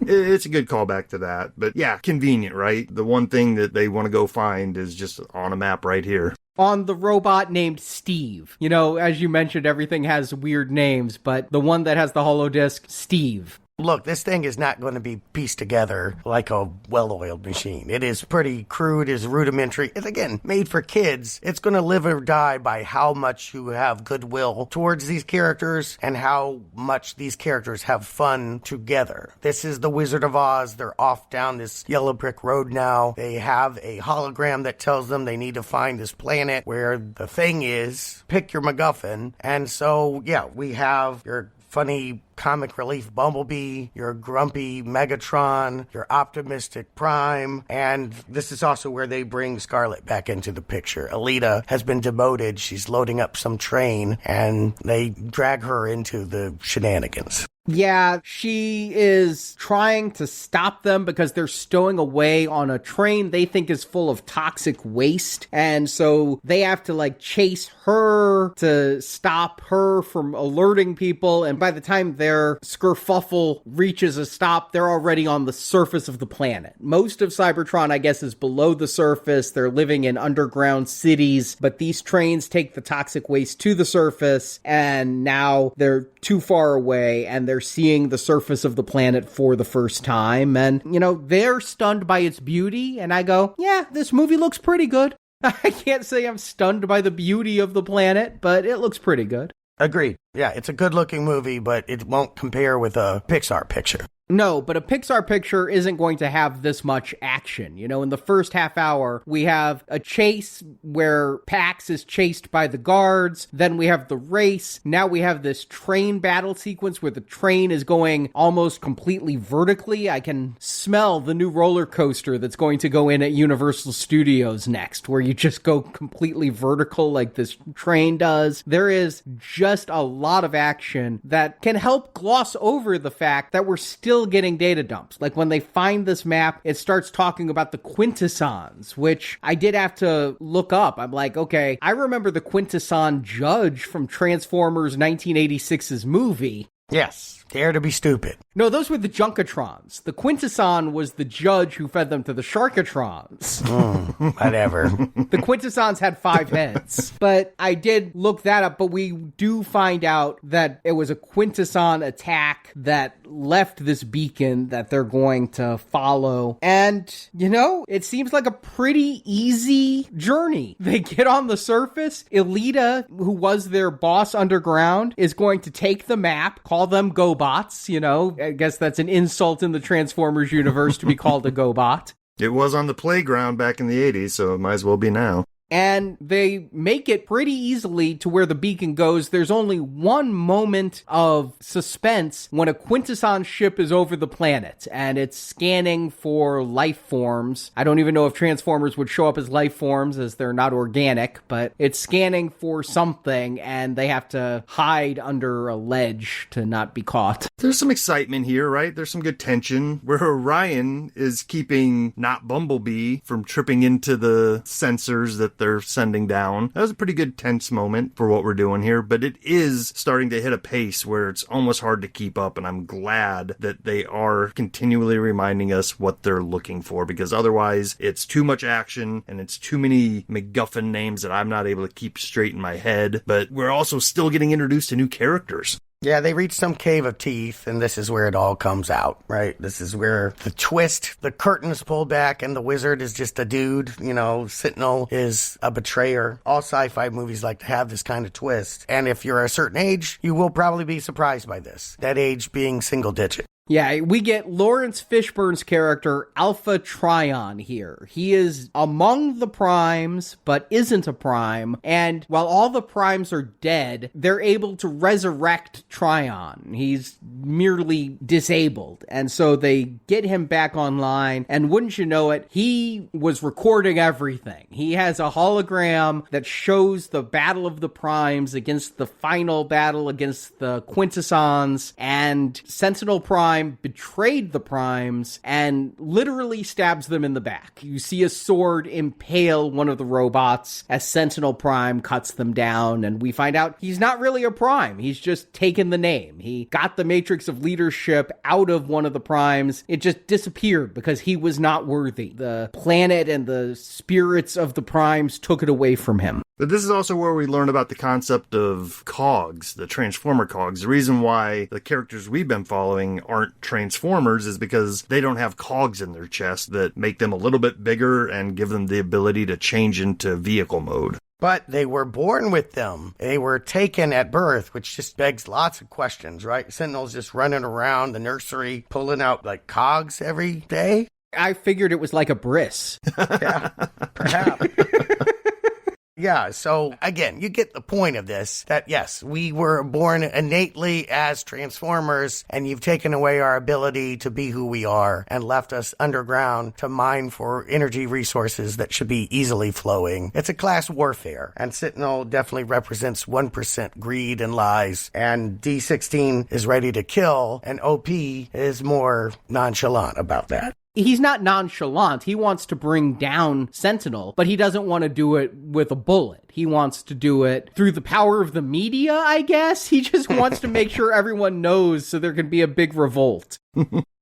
It's a good callback to that. But yeah, convenient, right? The one thing that they want to go find is just on a map right here. On the robot named Steve. As you mentioned, everything has weird names, but the one that has the holodisc, Steve. Look, this thing is not going to be pieced together like a well-oiled machine. It is pretty crude, it's rudimentary. It's, again, made for kids. It's going to live or die by how much you have goodwill towards these characters and how much these characters have fun together. This is the Wizard of Oz. They're off down this yellow brick road now. They have a hologram that tells them they need to find this planet where the thing is. Pick your MacGuffin. And so, yeah, we have your funny comic relief Bumblebee, your grumpy Megatron, your optimistic Prime, and this is also where they bring Scarlett back into the picture. Alita has been demoted. She's loading up some train, and they drag her into the shenanigans. Yeah, she is trying to stop them because they're stowing away on a train they think is full of toxic waste. And so they have to chase her to stop her from alerting people. And by the time their skerfuffle reaches a stop, they're already on the surface of the planet. Most of Cybertron, I guess, is below the surface. They're living in underground cities, but these trains take the toxic waste to the surface, and now they're too far away, and they're seeing the surface of the planet for the first time, and, they're stunned by its beauty, and I go, yeah, this movie looks pretty good. I can't say I'm stunned by the beauty of the planet, but it looks pretty good. Agreed. Yeah, it's a good-looking movie, but it won't compare with a Pixar picture. No, but a Pixar picture isn't going to have this much action. In the first half hour, we have a chase where Pax is chased by the guards. Then we have the race. Now we have this train battle sequence where the train is going almost completely vertically. I can smell the new roller coaster that's going to go in at Universal Studios next, where you just go completely vertical like this train does. There is just a lot of action that can help gloss over the fact that we're still getting data dumps. Like when they find this map, it starts talking about the Quintessons, which I did have to look up. I'm like, okay, I remember the Quintesson judge from Transformers 1986's movie. Yes, dare to be stupid. No, those were the Junkatrons. The Quintesson was the judge who fed them to the Sharkatrons. Whatever. The Quintessons had 5 heads. But I did look that up, but we do find out that it was a Quintesson attack that left this beacon that they're going to follow. And, it seems like a pretty easy journey. They get on the surface. Alita, who was their boss underground, is going to take the map, call them GoBots, I guess that's an insult in the Transformers universe to be called a GoBot. It was on the playground back in the 80s, so it might as well be now. And they make it pretty easily to where the beacon goes. There's only one moment of suspense when a Quintesson ship is over the planet, and it's scanning for life forms. I don't even know if Transformers would show up as life forms, as they're not organic, but it's scanning for something, and they have to hide under a ledge to not be caught. There's some excitement here, right? There's some good tension, where Orion is keeping not Bumblebee from tripping into the sensors that they're sending down. That was a pretty good tense moment for what we're doing here, but it is starting to hit a pace where it's almost hard to keep up, and I'm glad that they are continually reminding us what they're looking for, because otherwise it's too much action and it's too many MacGuffin names that I'm not able to keep straight in my head, but we're also still getting introduced to new characters. Yeah, they reach some cave of teeth, and this is where it all comes out, right? This is where the twist, the curtain's pulled back, and the wizard is just a dude, Sentinel is a betrayer. All sci-fi movies like to have this kind of twist, and if you're a certain age, you will probably be surprised by this. That age being single digit. Yeah, we get Lawrence Fishburne's character, Alpha Trion, here. He is among the Primes, but isn't a Prime. And while all the Primes are dead, they're able to resurrect Trion. He's merely disabled. And so they get him back online. And wouldn't you know it, he was recording everything. He has a hologram that shows the Battle of the Primes against the final battle against the Quintessons. And Sentinel Prime betrayed the Primes and literally stabs them in the back. You see a sword impale one of the robots as Sentinel Prime cuts them down, and we find out he's not really a Prime. He's just taken the name. He got the matrix of leadership out of one of the Primes. It just disappeared because he was not worthy. The planet and the spirits of the Primes took it away from him. But this is also where we learn about the concept of cogs, the Transformer cogs. The reason why the characters we've been following aren't Transformers is because they don't have cogs in their chest that make them a little bit bigger and give them the ability to change into vehicle mode. But they were born with them. They were taken at birth, which just begs lots of questions, right? Sentinel's just running around the nursery, pulling out like cogs every day. I figured it was like a bris. Yeah, perhaps. Yeah, so again, you get the point of this, that yes, we were born innately as Transformers, and you've taken away our ability to be who we are and left us underground to mine for energy resources that should be easily flowing. It's a class warfare, and Sentinel definitely represents 1% greed and lies, and D16 is ready to kill, and OP is more nonchalant about that. He's not nonchalant. He wants to bring down Sentinel, but he doesn't want to do it with a bullet. He wants to do it through the power of the media, I guess. He just wants to make sure everyone knows so there can be a big revolt.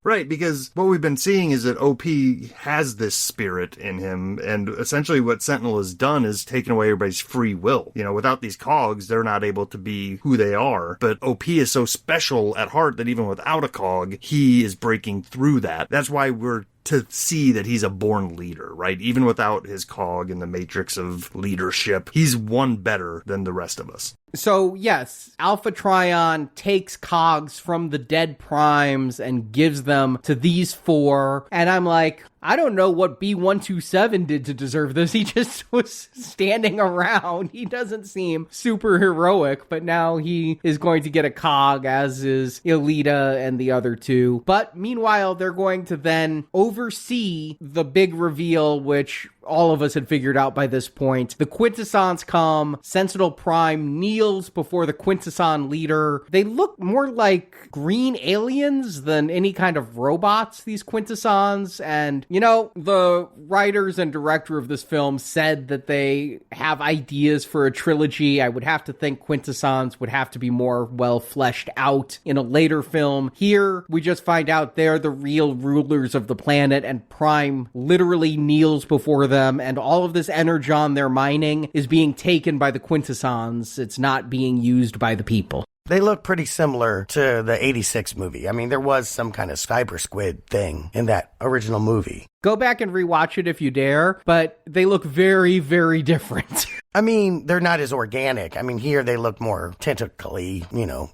Right, because what we've been seeing is that OP has this spirit in him, and essentially what Sentinel has done is taken away everybody's free will. Without these cogs, they're not able to be who they are, but OP is so special at heart that even without a cog, he is breaking through that. That's why we're to see that he's a born leader, right? Even without his cog in the matrix of leadership, he's one better than the rest of us. So, yes, Alpha Trion takes cogs from the dead Primes and gives them to these four, and I'm like, I don't know what B-127 did to deserve this. He just was standing around. He doesn't seem super heroic, but now he is going to get a cog, as is Elita and the other two. But meanwhile, they're going to then oversee the big reveal, which all of us had figured out by this point. The Quintessons come, Sentinel Prime kneels before the Quintesson leader. They look more like green aliens than any kind of robots, these Quintessons, and the writers and director of this film said that they have ideas for a trilogy. I would have to think Quintessons would have to be more well fleshed out in a later film. Here, we just find out they're the real rulers of the planet, and Prime literally kneels before them, and all of this energon they're mining is being taken by the Quintessons. It's not being used by the people. They look pretty similar to the 86 movie. I mean, there was some kind of cyber squid thing in that original movie. Go back and rewatch it if you dare, but they look very, very different. I mean, they're not as organic. I mean, here they look more tentacly,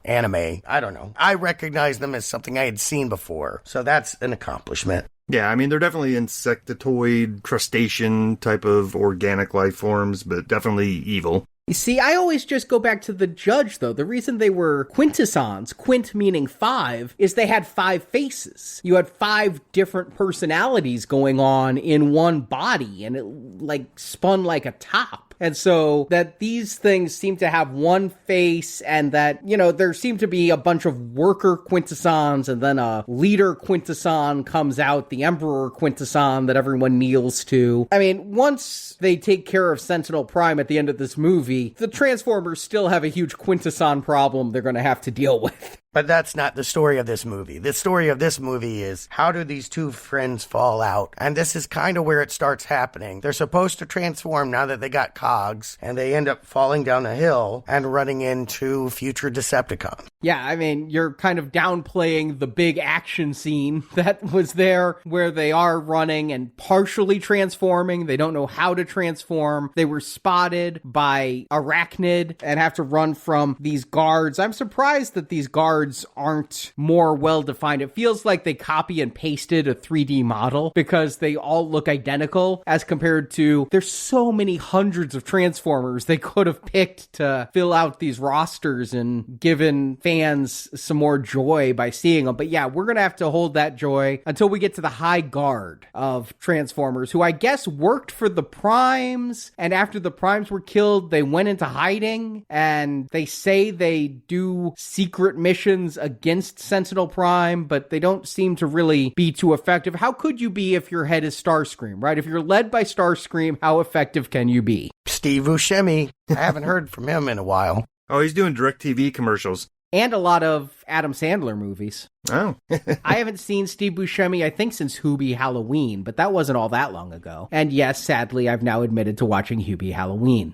anime. I don't know. I recognize them as something I had seen before, so that's an accomplishment. Yeah, I mean, they're definitely insectoid, crustacean type of organic life forms, but definitely evil. You see, I always just go back to the Judge, though. The reason they were quintessons, quint meaning 5, is they had 5 faces. You had 5 different personalities going on in one body, and it, spun like a top. And so that these things seem to have one face, and that, there seem to be a bunch of worker quintessons, and then a leader quintesson comes out, the Emperor quintesson that everyone kneels to. I mean, once they take care of Sentinel Prime at the end of this movie, the Transformers still have a huge quintesson problem they're going to have to deal with. But that's not the story of this movie. The story of this movie is, how do these two friends fall out? And this is kind of where it starts happening. They're supposed to transform now that they got cogs, and they end up falling down a hill and running into future Decepticons. Yeah, I mean, you're kind of downplaying the big action scene that was there where they are running and partially transforming. They don't know how to transform. They were spotted by Arachnid and have to run from these guards. I'm surprised that these guards aren't more well-defined. It feels like they copy and pasted a 3D model because they all look identical as compared to, there's so many hundreds of Transformers they could have picked to fill out these rosters and given fans some more joy by seeing them. But yeah, we're going to have to hold that joy until we get to the high guard of Transformers, who I guess worked for the Primes, and after the Primes were killed, they went into hiding, and they say they do secret missions against Sentinel Prime, but they don't seem to really be too effective. How could you be if your head is Starscream, right? If you're led by Starscream, how effective can you be? Steve Buscemi. I haven't heard from him in a while. Oh, he's doing DirecTV commercials. And a lot of Adam Sandler movies. Oh. I haven't seen Steve Buscemi, I think, since Hubie Halloween, but that wasn't all that long ago. And yes, sadly, I've now admitted to watching Hubie Halloween.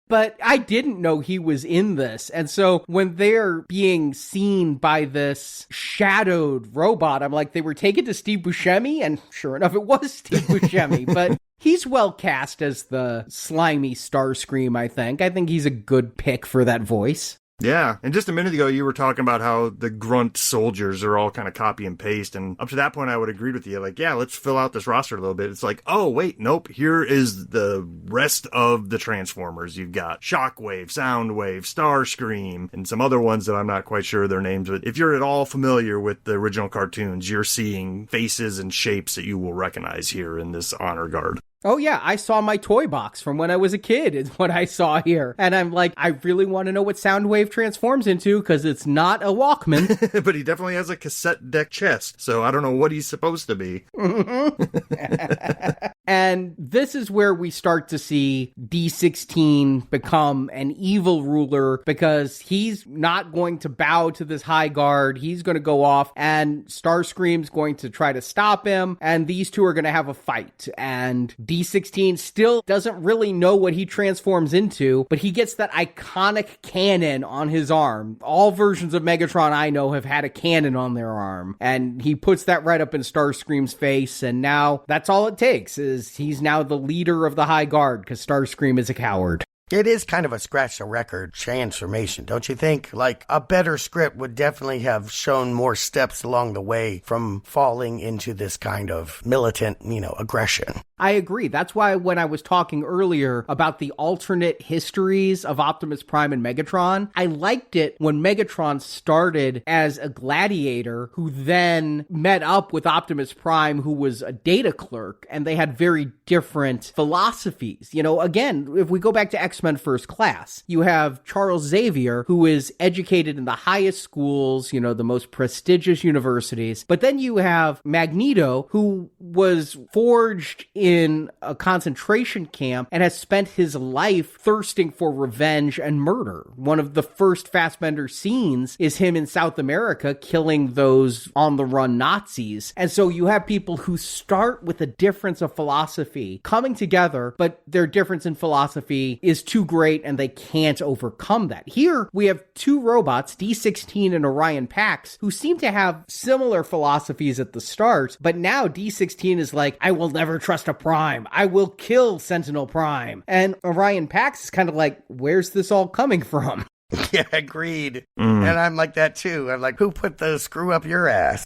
But I didn't know he was in this. And so when they're being seen by this shadowed robot, I'm like, they were taken to Steve Buscemi? And sure enough, it was Steve Buscemi. But he's well cast as the slimy Starscream, I think. I think he's a good pick for that voice. Yeah, and just a minute ago you were talking about how the grunt soldiers are all kind of copy and paste, and up to that point I would agree with you, like, yeah, let's fill out this roster a little bit. It's like, oh, wait, nope, here is the rest of the Transformers. You've got Shockwave, Soundwave, Starscream, and some other ones that I'm not quite sure their names, but if you're at all familiar with the original cartoons, you're seeing faces and shapes that you will recognize here in this honor guard. Oh yeah, I saw my toy box from when I was a kid is what I saw here. And I'm like, I really want to know what Soundwave transforms into because it's not a Walkman. But he definitely has a cassette deck chest, so I don't know what he's supposed to be. And this is where we start to see D16 become an evil ruler because he's not going to bow to this high guard. He's going to go off and Starscream's going to try to stop him. And these two are going to have a fight. And D16 still doesn't really know what he transforms into, but he gets that iconic cannon on his arm. All versions of Megatron I know have had a cannon on their arm, and he puts that right up in Starscream's face, and now that's all it takes, is he's now the leader of the High Guard, because Starscream is a coward. It is kind of a scratch the record transformation, don't you think? Like, a better script would definitely have shown more steps along the way from falling into this kind of militant, aggression. I agree. That's why when I was talking earlier about the alternate histories of Optimus Prime and Megatron, I liked it when Megatron started as a gladiator who then met up with Optimus Prime, who was a data clerk, and they had very different philosophies. Again, if we go back to X-Men First Class, you have Charles Xavier, who is educated in the highest schools, the most prestigious universities, but then you have Magneto, who was forged in a concentration camp and has spent his life thirsting for revenge and murder. One of the first Fassbender scenes is him in South America killing those on-the-run Nazis. And so you have people who start with a difference of philosophy coming together, but their difference in philosophy is too great and they can't overcome that. Here, we have two robots, D16 and Orion Pax, who seem to have similar philosophies at the start, but now D16 is like, I will never trust a Prime. I will kill Sentinel Prime. And Orion Pax is kind of like, where's this all coming from? Yeah, agreed. And I'm like that too. I'm like, who put the screw up your ass?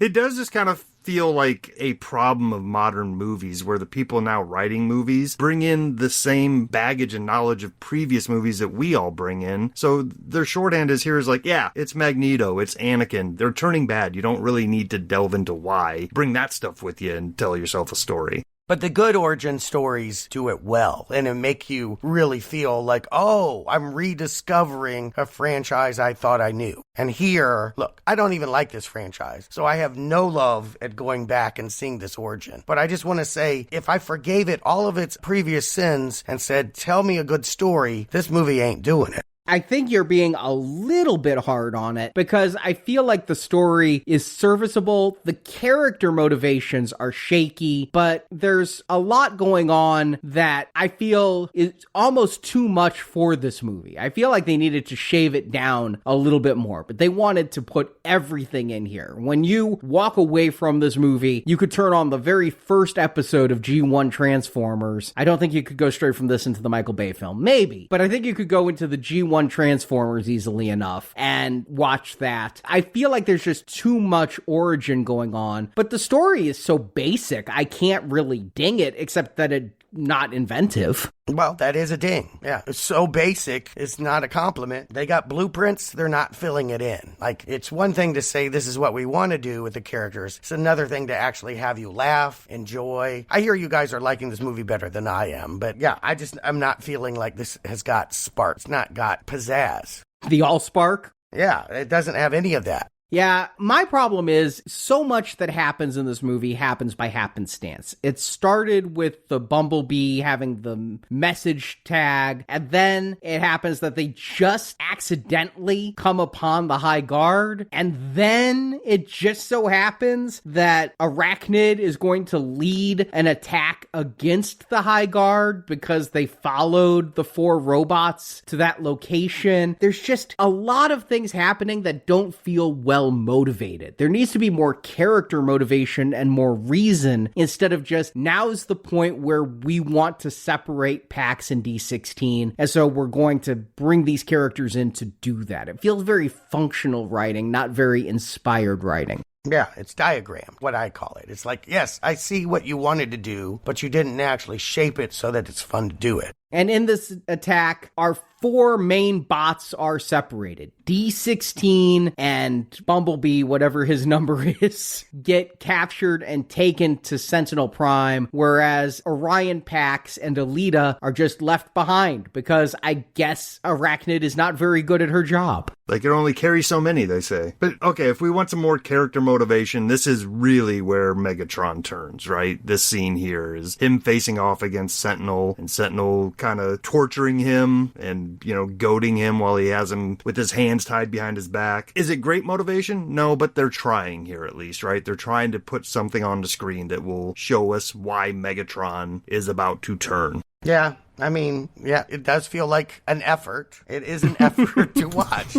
It does just kind of feel like a problem of modern movies where the people now writing movies bring in the same baggage and knowledge of previous movies that we all bring in. So their shorthand is here is like, yeah, it's Magneto, it's Anakin. They're turning bad. You don't really need to delve into why. Bring that stuff with you and tell yourself a story. But the good origin stories do it well, and it make you really feel like, oh, I'm rediscovering a franchise I thought I knew. And here, look, I don't even like this franchise, so I have no love at going back and seeing this origin. But I just want to say, if I forgave it all of its previous sins and said, tell me a good story, this movie ain't doing it. I think you're being a little bit hard on it because I feel like the story is serviceable. The character motivations are shaky, but there's a lot going on that I feel is almost too much for this movie. I feel like they needed to shave it down a little bit more, but they wanted to put everything in here. When you walk away from this movie, you could turn on the very first episode of G1 Transformers. I don't think you could go straight from this into the Michael Bay film. Maybe, but I think you could go into the G1 Transformers easily enough and watch that. I feel like there's just too much origin going on, but the story is so basic, I can't really ding it except that it's not inventive. Well, that is a ding. Yeah, it's so basic, it's not a compliment. They got blueprints, they're not filling it in. Like, it's one thing to say this is what we want to do with the characters. It's another thing to actually have you laugh, enjoy. I hear you guys are liking this movie better than I am, but yeah, I'm not feeling like this has got spark. It's not got pizzazz. The Allspark? Yeah, it doesn't have any of that. Yeah, my problem is so much that happens in this movie happens by happenstance. It started with the Bumblebee having the message tag, and then it happens that they just accidentally come upon the High Guard, and then it just so happens that Arachnid is going to lead an attack against the High Guard because they followed the 4 robots to that location. There's just a lot of things happening that don't feel well motivated. There needs to be more character motivation and more reason instead of just now's the point where we want to separate Pax and D16, and so we're going to bring these characters in to do that. It feels very functional writing, not very inspired writing. Yeah, it's diagrammed, what I call it. It's like, yes, I see what you wanted to do, but you didn't actually shape it so that it's fun to do it. And in this attack, our 4 main bots are separated. D16 and Bumblebee, whatever his number is, get captured and taken to Sentinel Prime, whereas Orion Pax and Alita are just left behind because I guess Arachnid is not very good at her job. They can only carry so many, they say. But okay, if we want some more character motivation, this is really where Megatron turns, right? This scene here is him facing off against Sentinel, and Sentinel kind of torturing him and, goading him while he has him with his hands tied behind his back. Is it great motivation? No, but they're trying here at least, right? They're trying to put something on the screen that will show us why Megatron is about to turn. Yeah. I mean, yeah, it does feel like an effort. It is an effort to watch.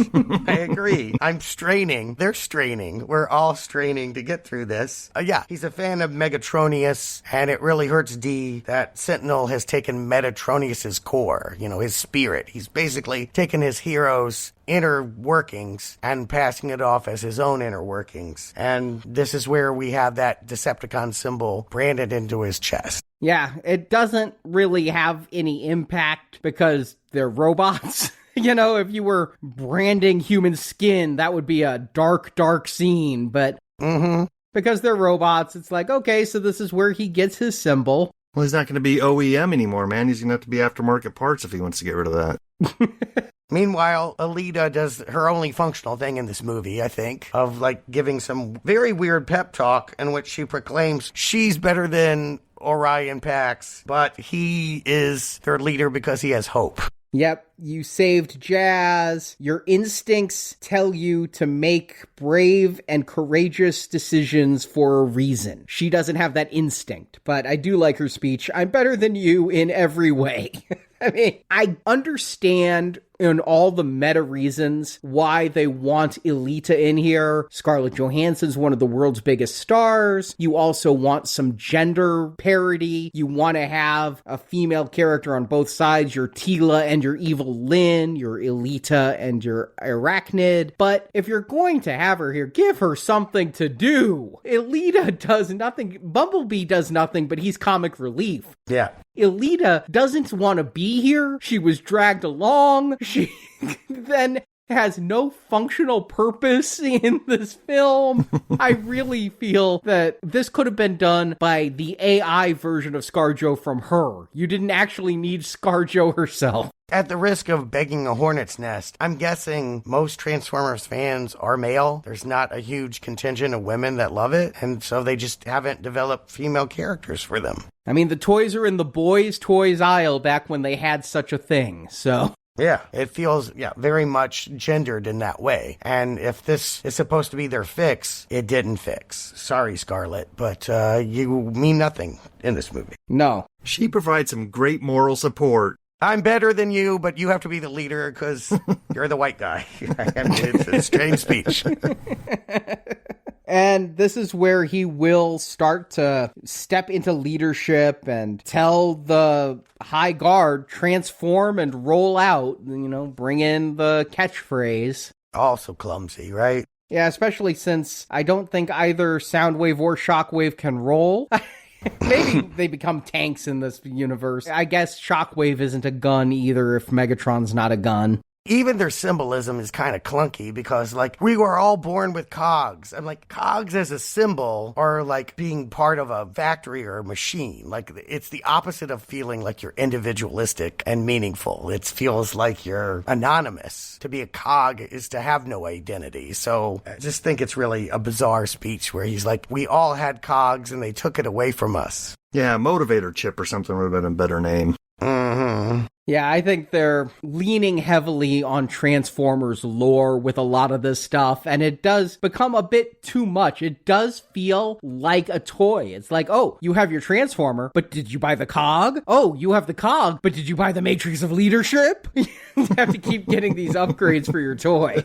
I agree. I'm straining. They're straining. We're all straining to get through this. Yeah, he's a fan of Megatronius, and it really hurts D that Sentinel has taken Metatronius's core, his spirit. He's basically taken his hero's inner workings and passing it off as his own inner workings. And this is where we have that Decepticon symbol branded into his chest. Yeah, it doesn't really have any impact because they're robots. If you were branding human skin, that would be a dark, dark scene. But because they're robots, it's like, okay, so this is where he gets his symbol. Well, he's not going to be OEM anymore, man. He's going to have to be aftermarket parts if he wants to get rid of that. Meanwhile, Alita does her only functional thing in this movie, I think, of giving some very weird pep talk in which she proclaims she's better than Orion Pax, but he is their leader because he has hope. Yep, you saved Jazz. Your instincts tell you to make brave and courageous decisions for a reason. She doesn't have that instinct, but I do like her speech. I'm better than you in every way. I mean, I understand in all the meta reasons why they want Elita in here. Scarlett Johansson's one of the world's biggest stars. You also want some gender parity. You want to have a female character on both sides, your Tila and your Evil Lyn, your Elita and your Arachnid. But if you're going to have her here, give her something to do. Elita does nothing. Bumblebee does nothing, but he's comic relief. Yeah. Elita doesn't want to be here. She was dragged along. She then has no functional purpose in this film. I really feel that this could have been done by the AI version of ScarJo from Her. You didn't actually need ScarJo herself. At the risk of begging a hornet's nest, I'm guessing most Transformers fans are male. There's not a huge contingent of women that love it, and so they just haven't developed female characters for them. I mean, the toys are in the boys' toys aisle back when they had such a thing, so... Yeah, it feels, very much gendered in that way. And if this is supposed to be their fix, it didn't fix. Sorry, Scarlett, but you mean nothing in this movie. No. She provides some great moral support. I'm better than you, but you have to be the leader because you're the white guy. I mean, it's a strange speech. And this is where he will start to step into leadership and tell the High Guard, transform and roll out, bring in the catchphrase. Also clumsy, right? Yeah, especially since I don't think either Soundwave or Shockwave can roll. Maybe they become tanks in this universe. I guess Shockwave isn't a gun either if Megatron's not a gun. Even their symbolism is kind of clunky because, we were all born with cogs. I'm like, cogs as a symbol are like being part of a factory or a machine. It's the opposite of feeling like you're individualistic and meaningful. It feels like you're anonymous. To be a cog is to have no identity. So I just think it's really a bizarre speech where he's like, we all had cogs and they took it away from us. Yeah, motivator chip or something would have been a better name. Mm-hmm. Yeah, I think they're leaning heavily on Transformers lore with a lot of this stuff, and it does become a bit too much. It does feel like a toy. It's like, oh, you have your Transformer, but did you buy the cog? Oh, you have the cog, but did you buy the Matrix of Leadership? You have to keep getting these upgrades for your toy.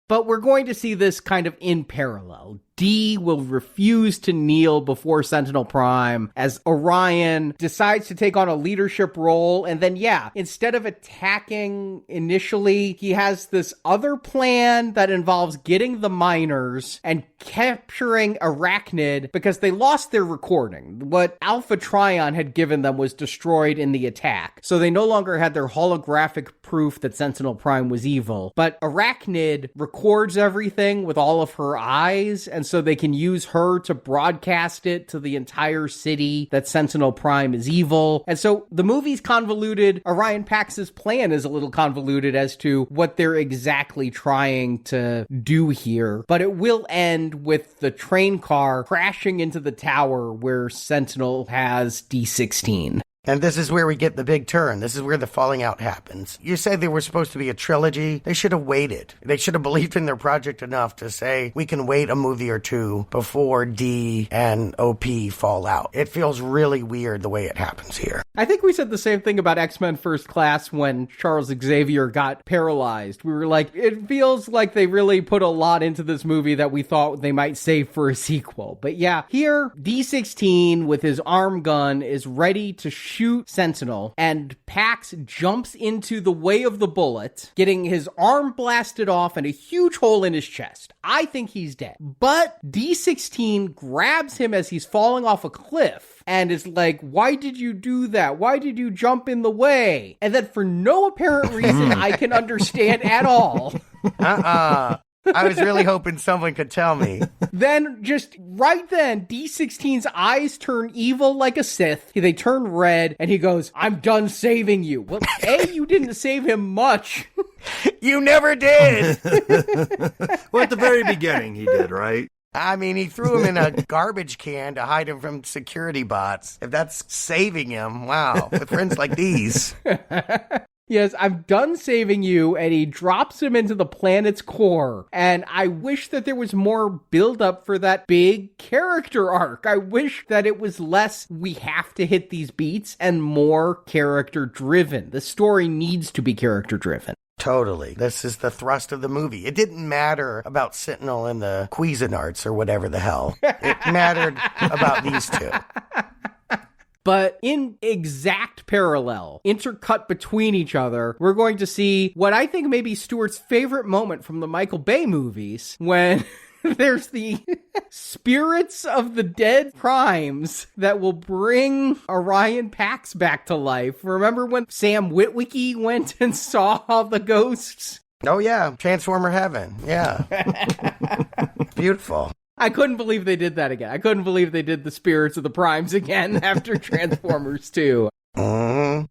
But we're going to see this kind of in parallel. D will refuse to kneel before Sentinel Prime as Orion decides to take on a leadership role. And then, instead of attacking initially, he has this other plan that involves getting the miners and capturing Arachnid because they lost their recording. What Alpha Trion had given them was destroyed in the attack. So they no longer had their holographic proof that Sentinel Prime was evil. But Arachnid records everything with all of her eyes, and so they can use her to broadcast it to the entire city that Sentinel Prime is evil. And so the movie's convoluted. Orion Pax's plan is a little convoluted as to what they're exactly trying to do here. But it will end with the train car crashing into the tower where Sentinel has D16. And this is where we get the big turn. This is where the falling out happens. You said they were supposed to be a trilogy. They should have waited. They should have believed in their project enough to say, we can wait a movie or two before D and OP fall out. It feels really weird the way it happens here. I think we said the same thing about X-Men First Class when Charles Xavier got paralyzed. We were like, it feels like they really put a lot into this movie that we thought they might save for a sequel. But yeah, here, D16 with his arm gun is ready to shoot Sentinel, and Pax jumps into the way of the bullet, getting his arm blasted off and a huge hole in his chest. I think he's dead. But D16 grabs him as he's falling off a cliff and is like, why did you do that? Why did you jump in the way? And then for no apparent reason I can understand at all. I was really hoping someone could tell me. Then, just right then, D16's eyes turn evil like a Sith. They turn red, and he goes, I'm done saving you. Well, A, you didn't save him much. You never did. Well, at the very beginning, he did, right? I mean, he threw him in a garbage can to hide him from security bots. If that's saving him, wow, with friends like these. Yes, I'm done saving you, and he drops him into the planet's core. And I wish that there was more build-up for that big character arc. I wish that it was less, we have to hit these beats, and more character-driven. The story needs to be character-driven. Totally. This is the thrust of the movie. It didn't matter about Sentinel and the Cuisinarts or whatever the hell. It mattered about these two. But in exact parallel, intercut between each other, we're going to see what I think may be Stuart's favorite moment from the Michael Bay movies, when there's the spirits of the dead primes that will bring Orion Pax back to life. Remember when Sam Witwicky went and saw all the ghosts? Oh, yeah. Transformer Heaven. Yeah. Beautiful. I couldn't believe they did that again. I couldn't believe they did the spirits of the primes again after Transformers 2.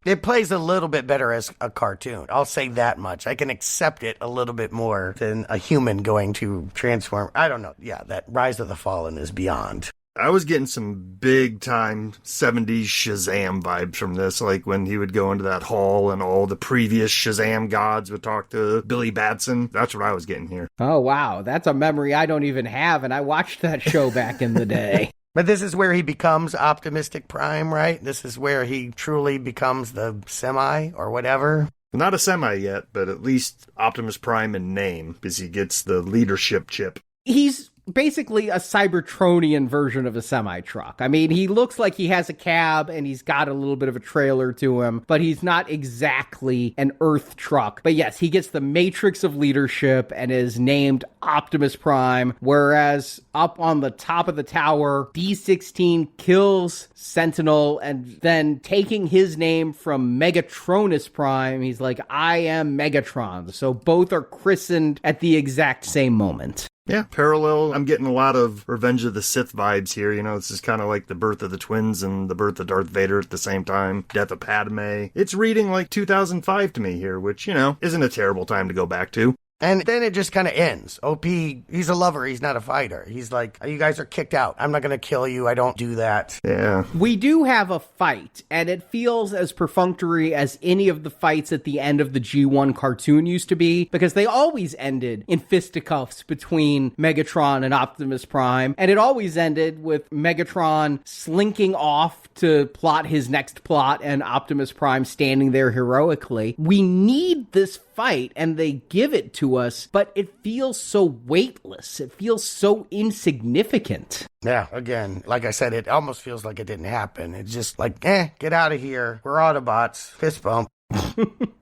It plays a little bit better as a cartoon. I'll say that much. I can accept it a little bit more than a human going to transform. I don't know. Yeah, that Rise of the Fallen is beyond. I was getting some big-time 70s Shazam vibes from this, like when he would go into that hall and all the previous Shazam gods would talk to Billy Batson. That's what I was getting here. Oh, wow. That's a memory I don't even have, and I watched that show back in the day. But this is where he becomes Optimistic Prime, right? This is where he truly becomes the semi or whatever. Not a semi yet, but at least Optimus Prime in name, because he gets the leadership chip. He's basically a Cybertronian version of a semi-truck. I mean, he looks like he has a cab and he's got a little bit of a trailer to him, but he's not exactly an Earth truck. But yes, he gets the matrix of leadership and is named Optimus Prime, whereas up on the top of the tower, D-16 kills Sentinel, and then taking his name from Megatronus Prime, he's like, I am Megatron. So both are christened at the exact same moment. Yeah, parallel. I'm getting a lot of Revenge of the Sith vibes here. You know, this is kind of like the birth of the twins and the birth of Darth Vader at the same time. Death of Padme. It's reading like 2005 to me here, which, you know, isn't a terrible time to go back to. And then it just kind of ends. OP, he's a lover, he's not a fighter. He's like, you guys are kicked out. I'm not going to kill you. I don't do that. Yeah. We do have a fight, and it feels as perfunctory as any of the fights at the end of the G1 cartoon used to be, because they always ended in fisticuffs between Megatron and Optimus Prime, and it always ended with Megatron slinking off to plot his next plot and Optimus Prime standing there heroically. We need this fight, and they give it to us, but it feels so weightless. It feels so insignificant. Yeah, again, like I said, it almost feels like it didn't happen. It's just like, get out of here. We're Autobots. Fist bump.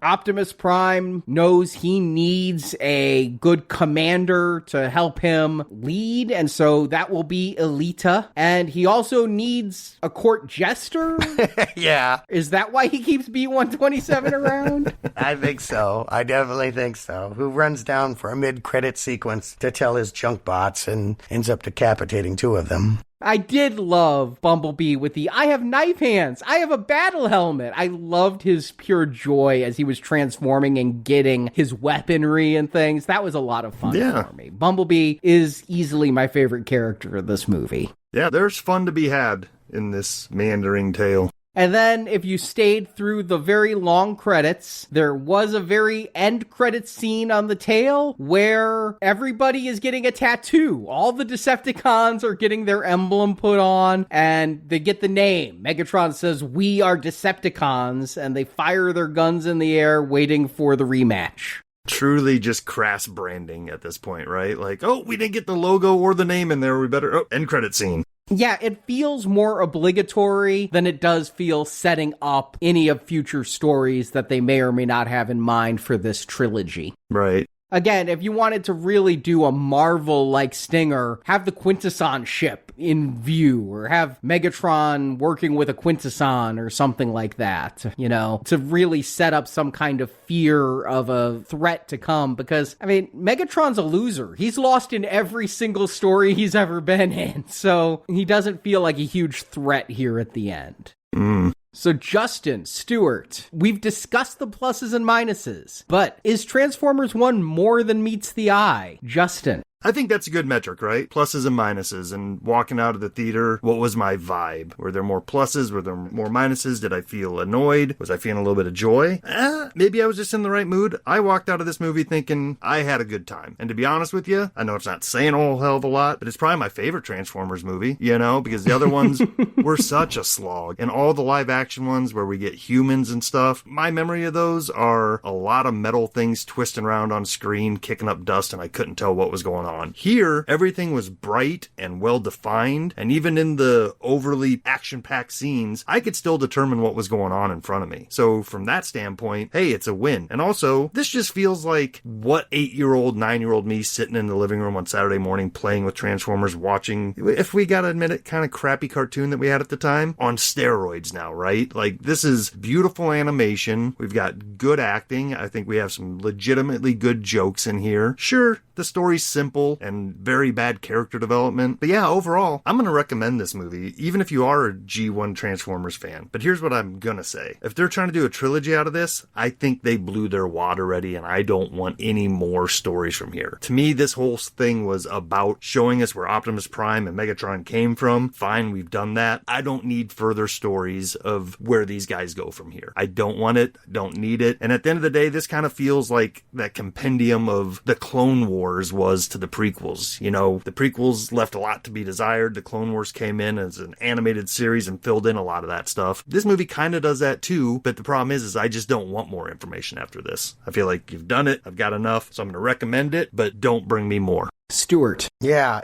Optimus Prime knows he needs a good commander to help him lead, and so that will be Elita. And he also needs a court jester? Yeah. Is that why he keeps B-127 around? I think so. I definitely think so. Who runs down for a mid-credit sequence to tell his junk bots and ends up decapitating two of them. I did love Bumblebee with the, I have knife hands, I have a battle helmet. I loved his pure joy as he was transforming and getting his weaponry and things. That was a lot of fun for me. Bumblebee is easily my favorite character of this movie. Yeah, there's fun to be had in this meandering tale. And then, if you stayed through the very long credits, there was a very end credits scene on the tail where everybody is getting a tattoo. All the Decepticons are getting their emblem put on, and they get the name. Megatron says, "We are Decepticons," and they fire their guns in the air, waiting for the rematch. Truly just crass branding at this point, right? Like, oh, we didn't get the logo or the name in there. We better, end credit scene. Yeah, it feels more obligatory than it does feel setting up any of future stories that they may or may not have in mind for this trilogy. Right. Again, if you wanted to really do a Marvel-like stinger, have the Quintesson ship in view, or have Megatron working with a Quintesson or something like that, you know, to really set up some kind of fear of a threat to come. Because, I mean, Megatron's a loser. He's lost in every single story he's ever been in, so he doesn't feel like a huge threat here at the end. So Justin, Stuart, we've discussed the pluses and minuses, but is Transformers 1 more than meets the eye? Justin. I think that's a good metric, right? Pluses and minuses. And walking out of the theater, what was my vibe? Were there more pluses? Were there more minuses? Did I feel annoyed? Was I feeling a little bit of joy? Maybe I was just in the right mood. I walked out of this movie thinking I had a good time. And to be honest with you, I know it's not saying a whole hell of a lot, but it's probably my favorite Transformers movie, because the other ones were such a slog. And all the live action ones where we get humans and stuff, my memory of those are a lot of metal things twisting around on screen, kicking up dust, and I couldn't tell what was going on. Here, everything was bright and well defined, and even in the overly action-packed scenes, I could still determine what was going on in front of me. So from that standpoint, hey, it's a win. And also, this just feels like what 8-year-old, 9-year-old me sitting in the living room on Saturday morning playing with Transformers, watching, if we gotta admit it, kind of crappy cartoon that we had at the time, on steroids now, right? Like, this is beautiful animation. We've got good acting. I think we have some legitimately good jokes in here. Sure, the story's simple and very bad character development. But yeah, overall, I'm going to recommend this movie, even if you are a G1 Transformers fan. But here's what I'm going to say. If they're trying to do a trilogy out of this, I think they blew their wad already, and I don't want any more stories from here. To me, this whole thing was about showing us where Optimus Prime and Megatron came from. Fine, we've done that. I don't need further stories of where these guys go from here. I don't want it. I don't need it. And at the end of the day, this kind of feels like that compendium of the Clone Wars was to the prequels. The prequels left a lot to be desired. The Clone Wars came in as an animated series and filled in a lot of that stuff. This movie kind of does that too, but the problem is I just don't want more information after this. I feel like you've done it. I've got enough, so I'm going to recommend it, but don't bring me more. Stuart. Yeah,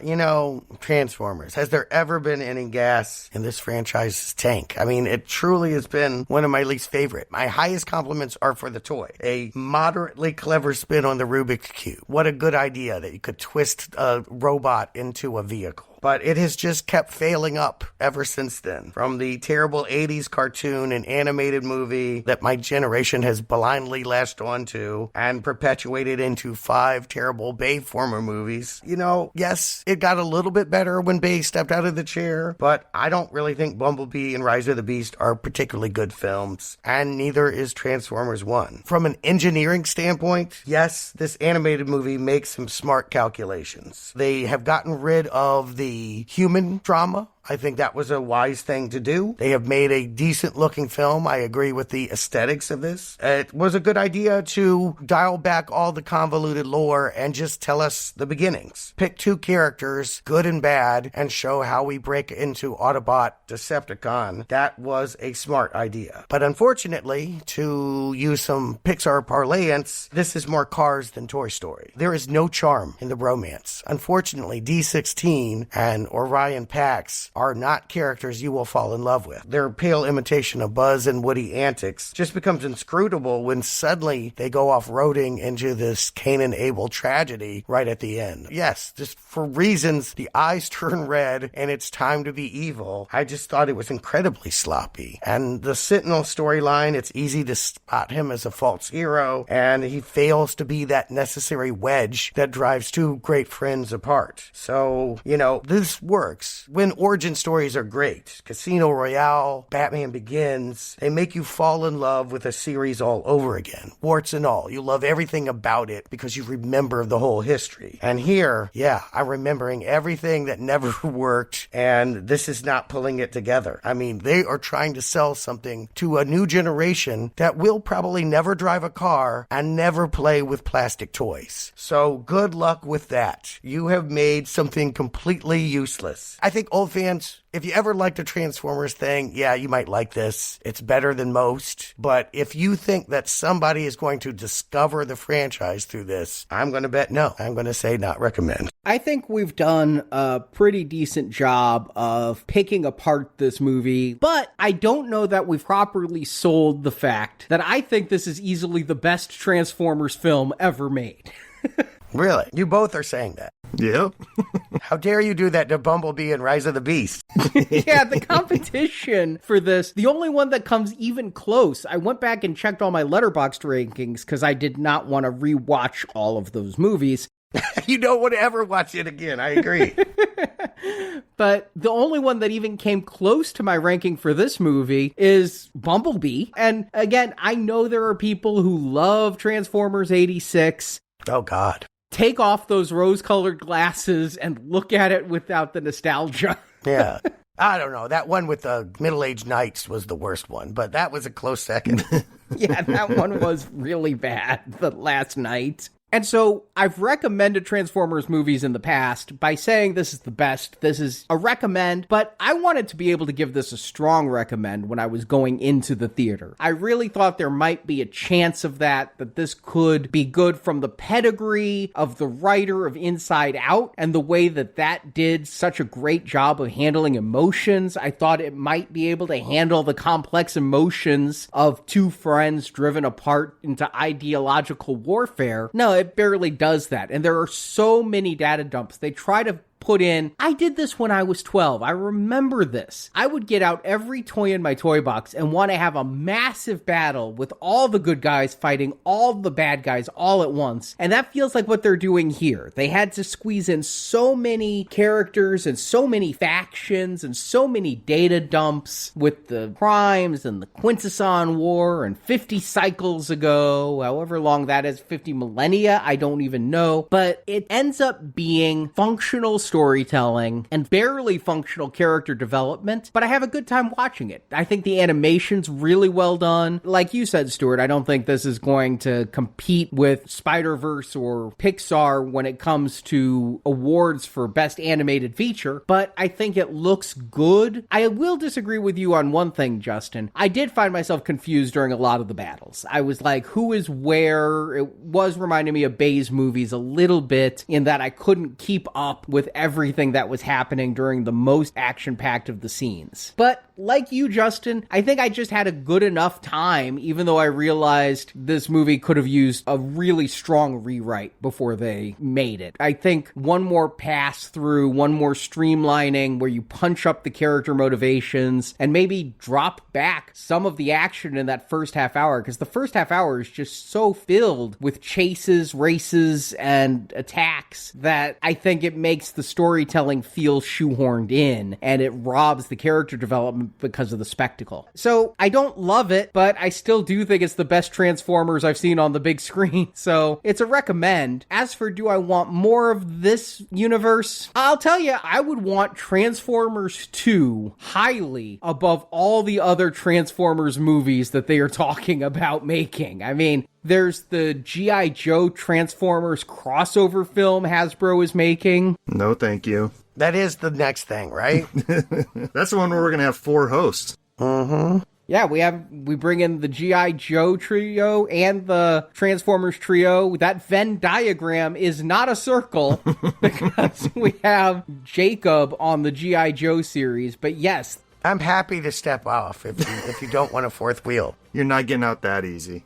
Transformers. Has there ever been any gas in this franchise's tank? I mean, it truly has been one of my least favorite. My highest compliments are for the toy. A moderately clever spin on the Rubik's Cube. What a good idea that you could twist a robot into a vehicle. But it has just kept failing up ever since then. From the terrible 80s cartoon and animated movie that my generation has blindly latched onto and perpetuated into 5 terrible Bayformer movies. Yes, it got a little bit better when Bay stepped out of the chair, but I don't really think Bumblebee and Rise of the Beast are particularly good films, and neither is Transformers 1. From an engineering standpoint, yes, this animated movie makes some smart calculations. They have gotten rid of the human drama. I think that was a wise thing to do. They have made a decent looking film. I agree with the aesthetics of this. It was a good idea to dial back all the convoluted lore and just tell us the beginnings. Pick 2 characters, good and bad, and show how we break into Autobot Decepticon. That was a smart idea. But unfortunately, to use some Pixar parlance, this is more Cars than Toy Story. There is no charm in the romance. Unfortunately, D16 and Orion Pax are not characters you will fall in love with. Their pale imitation of Buzz and Woody antics just becomes inscrutable when suddenly they go off-roading into this Cain and Abel tragedy right at the end. Yes, just for reasons the eyes turn red and it's time to be evil. I just thought it was incredibly sloppy. And the Sentinel storyline, it's easy to spot him as a false hero, and he fails to be that necessary wedge that drives 2 great friends apart. So, this works. When origin stories are great. Casino Royale, Batman Begins, they make you fall in love with a series all over again. Warts and all. You love everything about it because you remember the whole history. And here, I'm remembering everything that never worked, and this is not pulling it together. I mean, they are trying to sell something to a new generation that will probably never drive a car and never play with plastic toys. So good luck with that. You have made something completely useless. I think old fans, if you ever liked a Transformers thing, you might like this. It's better than most. But if you think that somebody is going to discover the franchise through this, I'm going to bet no. I'm going to say not recommend. I think we've done a pretty decent job of picking apart this movie, but I don't know that we've properly sold the fact that I think this is easily the best Transformers film ever made. Really? You both are saying that? Yep. How dare you do that to Bumblebee and Rise of the Beast? Yeah, the competition for this, the only one that comes even close, I went back and checked all my Letterboxd rankings because I did not want to rewatch all of those movies. You don't want to ever watch it again. I agree. But the only one that even came close to my ranking for this movie is Bumblebee. And again, I know there are people who love Transformers 86. Oh, God. take off those rose-colored glasses and look at it without the nostalgia. Yeah. I don't know. That one with the middle-aged knights was the worst one, but that was a close second. Yeah, that one was really bad, the last night. And so I've recommended Transformers movies in the past by saying this is the best. This is a recommend, but I wanted to be able to give this a strong recommend when I was going into the theater. I really thought there might be a chance of that this could be good from the pedigree of the writer of Inside Out and the way that did such a great job of handling emotions. I thought it might be able to handle the complex emotions of two friends driven apart into ideological warfare. No, it barely does that. And there are so many data dumps. They try to put in, I did this when I was 12. I remember this. I would get out every toy in my toy box and want to have a massive battle with all the good guys fighting all the bad guys all at once. And that feels like what they're doing here. They had to squeeze in so many characters and so many factions and so many data dumps with the crimes and the Quintesson War and 50 cycles ago, however long that is, 50 millennia, I don't even know. But it ends up being functional storytelling and barely functional character development, but I have a good time watching it. I think the animation's really well done. Like you said, Stuart, I don't think this is going to compete with Spider-Verse or Pixar when it comes to awards for Best Animated Feature, but I think it looks good. I will disagree with you on one thing, Justin. I did find myself confused during a lot of the battles. I was like, who is where? It was reminding me of Bay's movies a little bit in that I couldn't keep up with everything that was happening during the most action-packed of the scenes. But like you, Justin, I think I just had a good enough time, even though I realized this movie could have used a really strong rewrite before they made it. I think one more pass through, one more streamlining where you punch up the character motivations and maybe drop back some of the action in that first half hour, because the first half hour is just so filled with chases, races, and attacks that I think it makes the storytelling feel shoehorned in, and it robs the character development because of the spectacle. So I don't love it, but I still do think it's the best Transformers I've seen on the big screen. So it's a recommend. As for do I want more of this universe? I'll tell you, I would want Transformers 2 highly above all the other Transformers movies that they are talking about making. I mean, there's the G.I. Joe Transformers crossover film Hasbro is making. No, thank you. That is the next thing, right? That's the one where we're going to have 4 hosts. Mm-hmm. Yeah, we bring in the G.I. Joe trio and the Transformers trio. That Venn diagram is not a circle because we have Jacob on the G.I. Joe series. But yes. I'm happy to step off if you don't want a fourth wheel. You're not getting out that easy.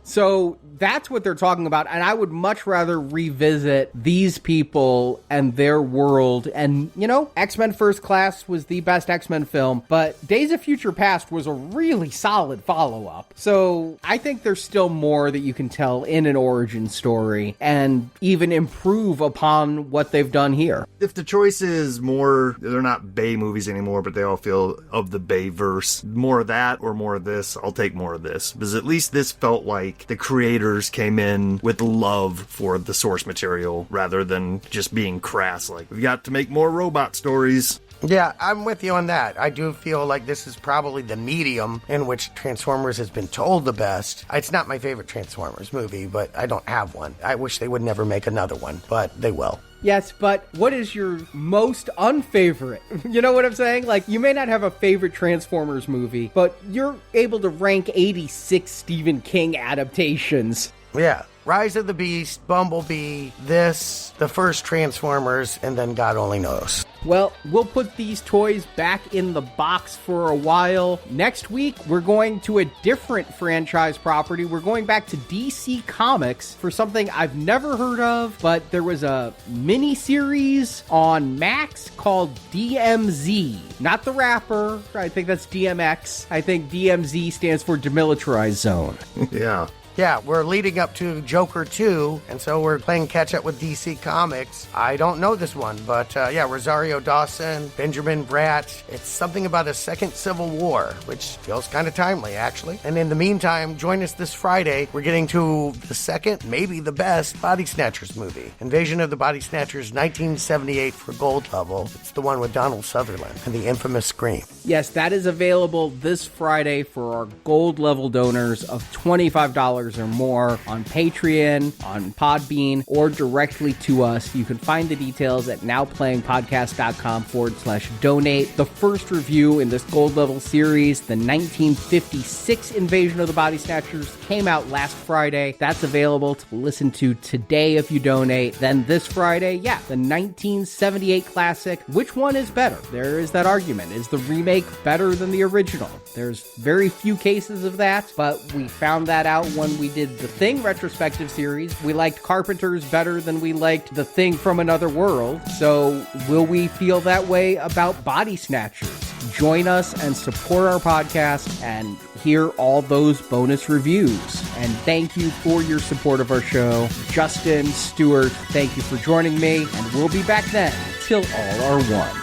So that's what they're talking about, and I would much rather revisit these people and their world. And, you know, X-Men First Class was the best X-Men film, but Days of Future Past was a really solid follow-up. So I think there's still more that you can tell in an origin story and even improve upon what they've done here. If the choice is more, they're not Bay movies anymore, but they all feel of the Bay-verse, more of that or more of this, I'll take more of this. Because at least this felt like the creators came in with love for the source material rather than just being crass. Like, we've got to make more robot stories. Yeah, I'm with you on that. I do feel like this is probably the medium in which Transformers has been told the best. It's not my favorite Transformers movie, but I don't have one. I wish they would never make another one, but they will. Yes, but what is your most unfavorite? You know what I'm saying? Like, you may not have a favorite Transformers movie, but you're able to rank 86 Stephen King adaptations. Yeah. Rise of the Beast, Bumblebee, this, the first Transformers, and then God only knows. Well, we'll put these toys back in the box for a while. Next week, we're going to a different franchise property. We're going back to DC Comics for something I've never heard of, but there was a mini-series on Max called DMZ. Not the rapper. I think that's DMX. I think DMZ stands for Demilitarized Zone. Yeah. Yeah, we're leading up to Joker 2, and so we're playing catch-up with DC Comics. I don't know this one, but Rosario Dawson, Benjamin Bratt. It's something about a second Civil War, which feels kind of timely, actually. And in the meantime, join us this Friday. We're getting to the second, maybe the best, Body Snatchers movie. Invasion of the Body Snatchers, 1978 for Gold Level. It's the one with Donald Sutherland and the infamous Scream. Yes, that is available this Friday for our Gold Level donors of $25 or more on Patreon, on Podbean, or directly to us. You can find the details at nowplayingpodcast.com/donate. The first review in this Gold Level series, the 1956 Invasion of the Body Snatchers, came out last Friday. That's available to listen to today if you donate. Then this Friday, the 1978 classic. Which one is better? There is that argument. Is the remake better than the original? There's very few cases of that, but we found that out when we did the Thing retrospective series. We liked Carpenter's better than we liked The Thing from Another World. So will we feel that way about Body Snatchers? Join us and support our podcast and hear all those bonus reviews. And thank you for your support of our show. Justin, Stuart, thank you for joining me, and we'll be back then till all are one.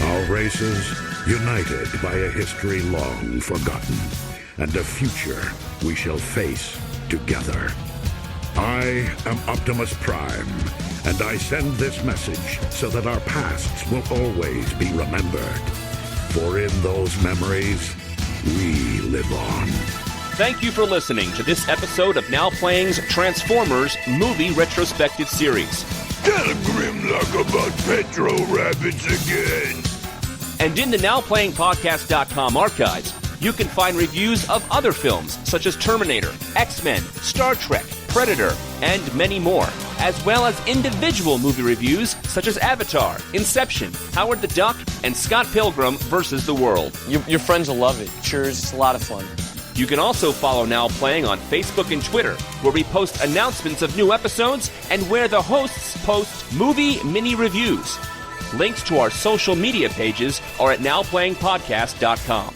Our races united by a history long forgotten and a future we shall face together. I am Optimus Prime, and I send this message so that our pasts will always be remembered. For in those memories, we live on. Thank you for listening to this episode of Now Playing's Transformers Movie Retrospective Series. Tell Grimlock about Petro Rabbits again. And in the NowPlayingPodcast.com archives, you can find reviews of other films such as Terminator, X-Men, Star Trek, Predator, and many more, as well as individual movie reviews such as Avatar, Inception, Howard the Duck, and Scott Pilgrim vs. the World. Your friends will love it. Sure is. It's a lot of fun. You can also follow Now Playing on Facebook and Twitter, where we post announcements of new episodes and where the hosts post movie mini reviews. Links to our social media pages are at NowPlayingPodcast.com.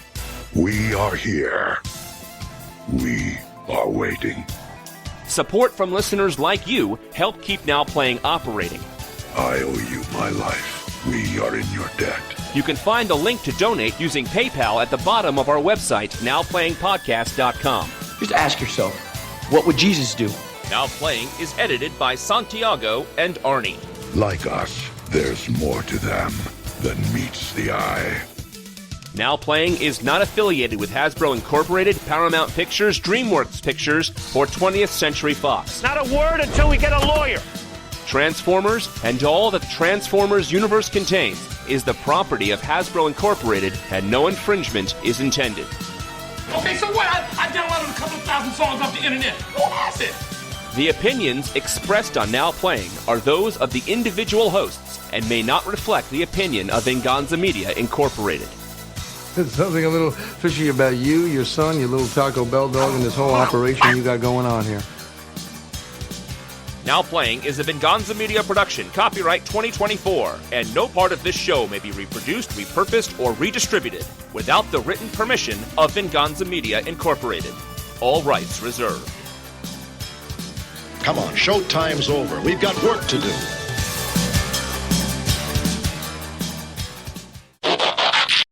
We are here. We are waiting. Support from listeners like you help keep Now Playing operating. I owe you my life. We are in your debt. You can find the link to donate using PayPal at the bottom of our website, NowPlayingPodcast.com. Just ask yourself, what would Jesus do? Now Playing is edited by Santiago and Arnie. Like us, there's more to them than meets the eye. Now Playing is not affiliated with Hasbro Incorporated, Paramount Pictures, DreamWorks Pictures, or 20th Century Fox. Not a word until we get a lawyer. Transformers and all that the Transformers universe contains is the property of Hasbro Incorporated, and no infringement is intended. Okay, so what? I downloaded a couple thousand songs off the internet. Who has it? The opinions expressed on Now Playing are those of the individual hosts and may not reflect the opinion of Venganza Media Incorporated. There's something a little fishy about you, your son, your little Taco Bell dog, and this whole operation you got going on here. Now Playing is a Venganza Media production, copyright 2024, and no part of this show may be reproduced, repurposed, or redistributed without the written permission of Venganza Media Incorporated. All rights reserved. Come on, showtime's over. We've got work to do.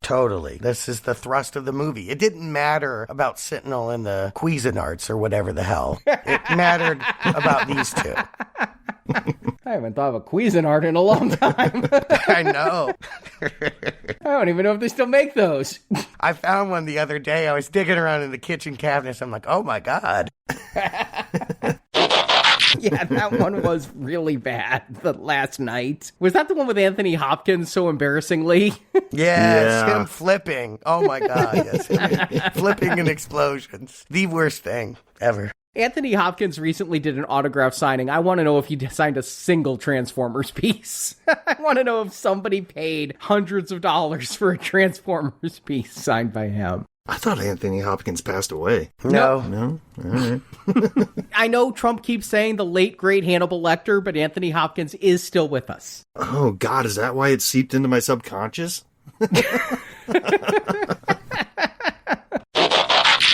Totally. This is the thrust of the movie. It didn't matter about Sentinel and the Cuisinarts or whatever the hell. It mattered about these two. I haven't thought of a Cuisinart in a long time. I know. I don't even know if they still make those. I found one the other day. I was digging around in the kitchen cabinets. I'm like, oh my God. Yeah, that one was really bad the last night. Was that the one with Anthony Hopkins so embarrassingly? Yes, him flipping. Oh my God, yes. Flipping and explosions. The worst thing ever. Anthony Hopkins recently did an autograph signing. I want to know if he signed a single Transformers piece. I want to know if somebody paid hundreds of dollars for a Transformers piece signed by him. I thought Anthony Hopkins passed away. No. No? All right. I know Trump keeps saying the late, great Hannibal Lecter, but Anthony Hopkins is still with us. Oh, God, is that why it seeped into my subconscious?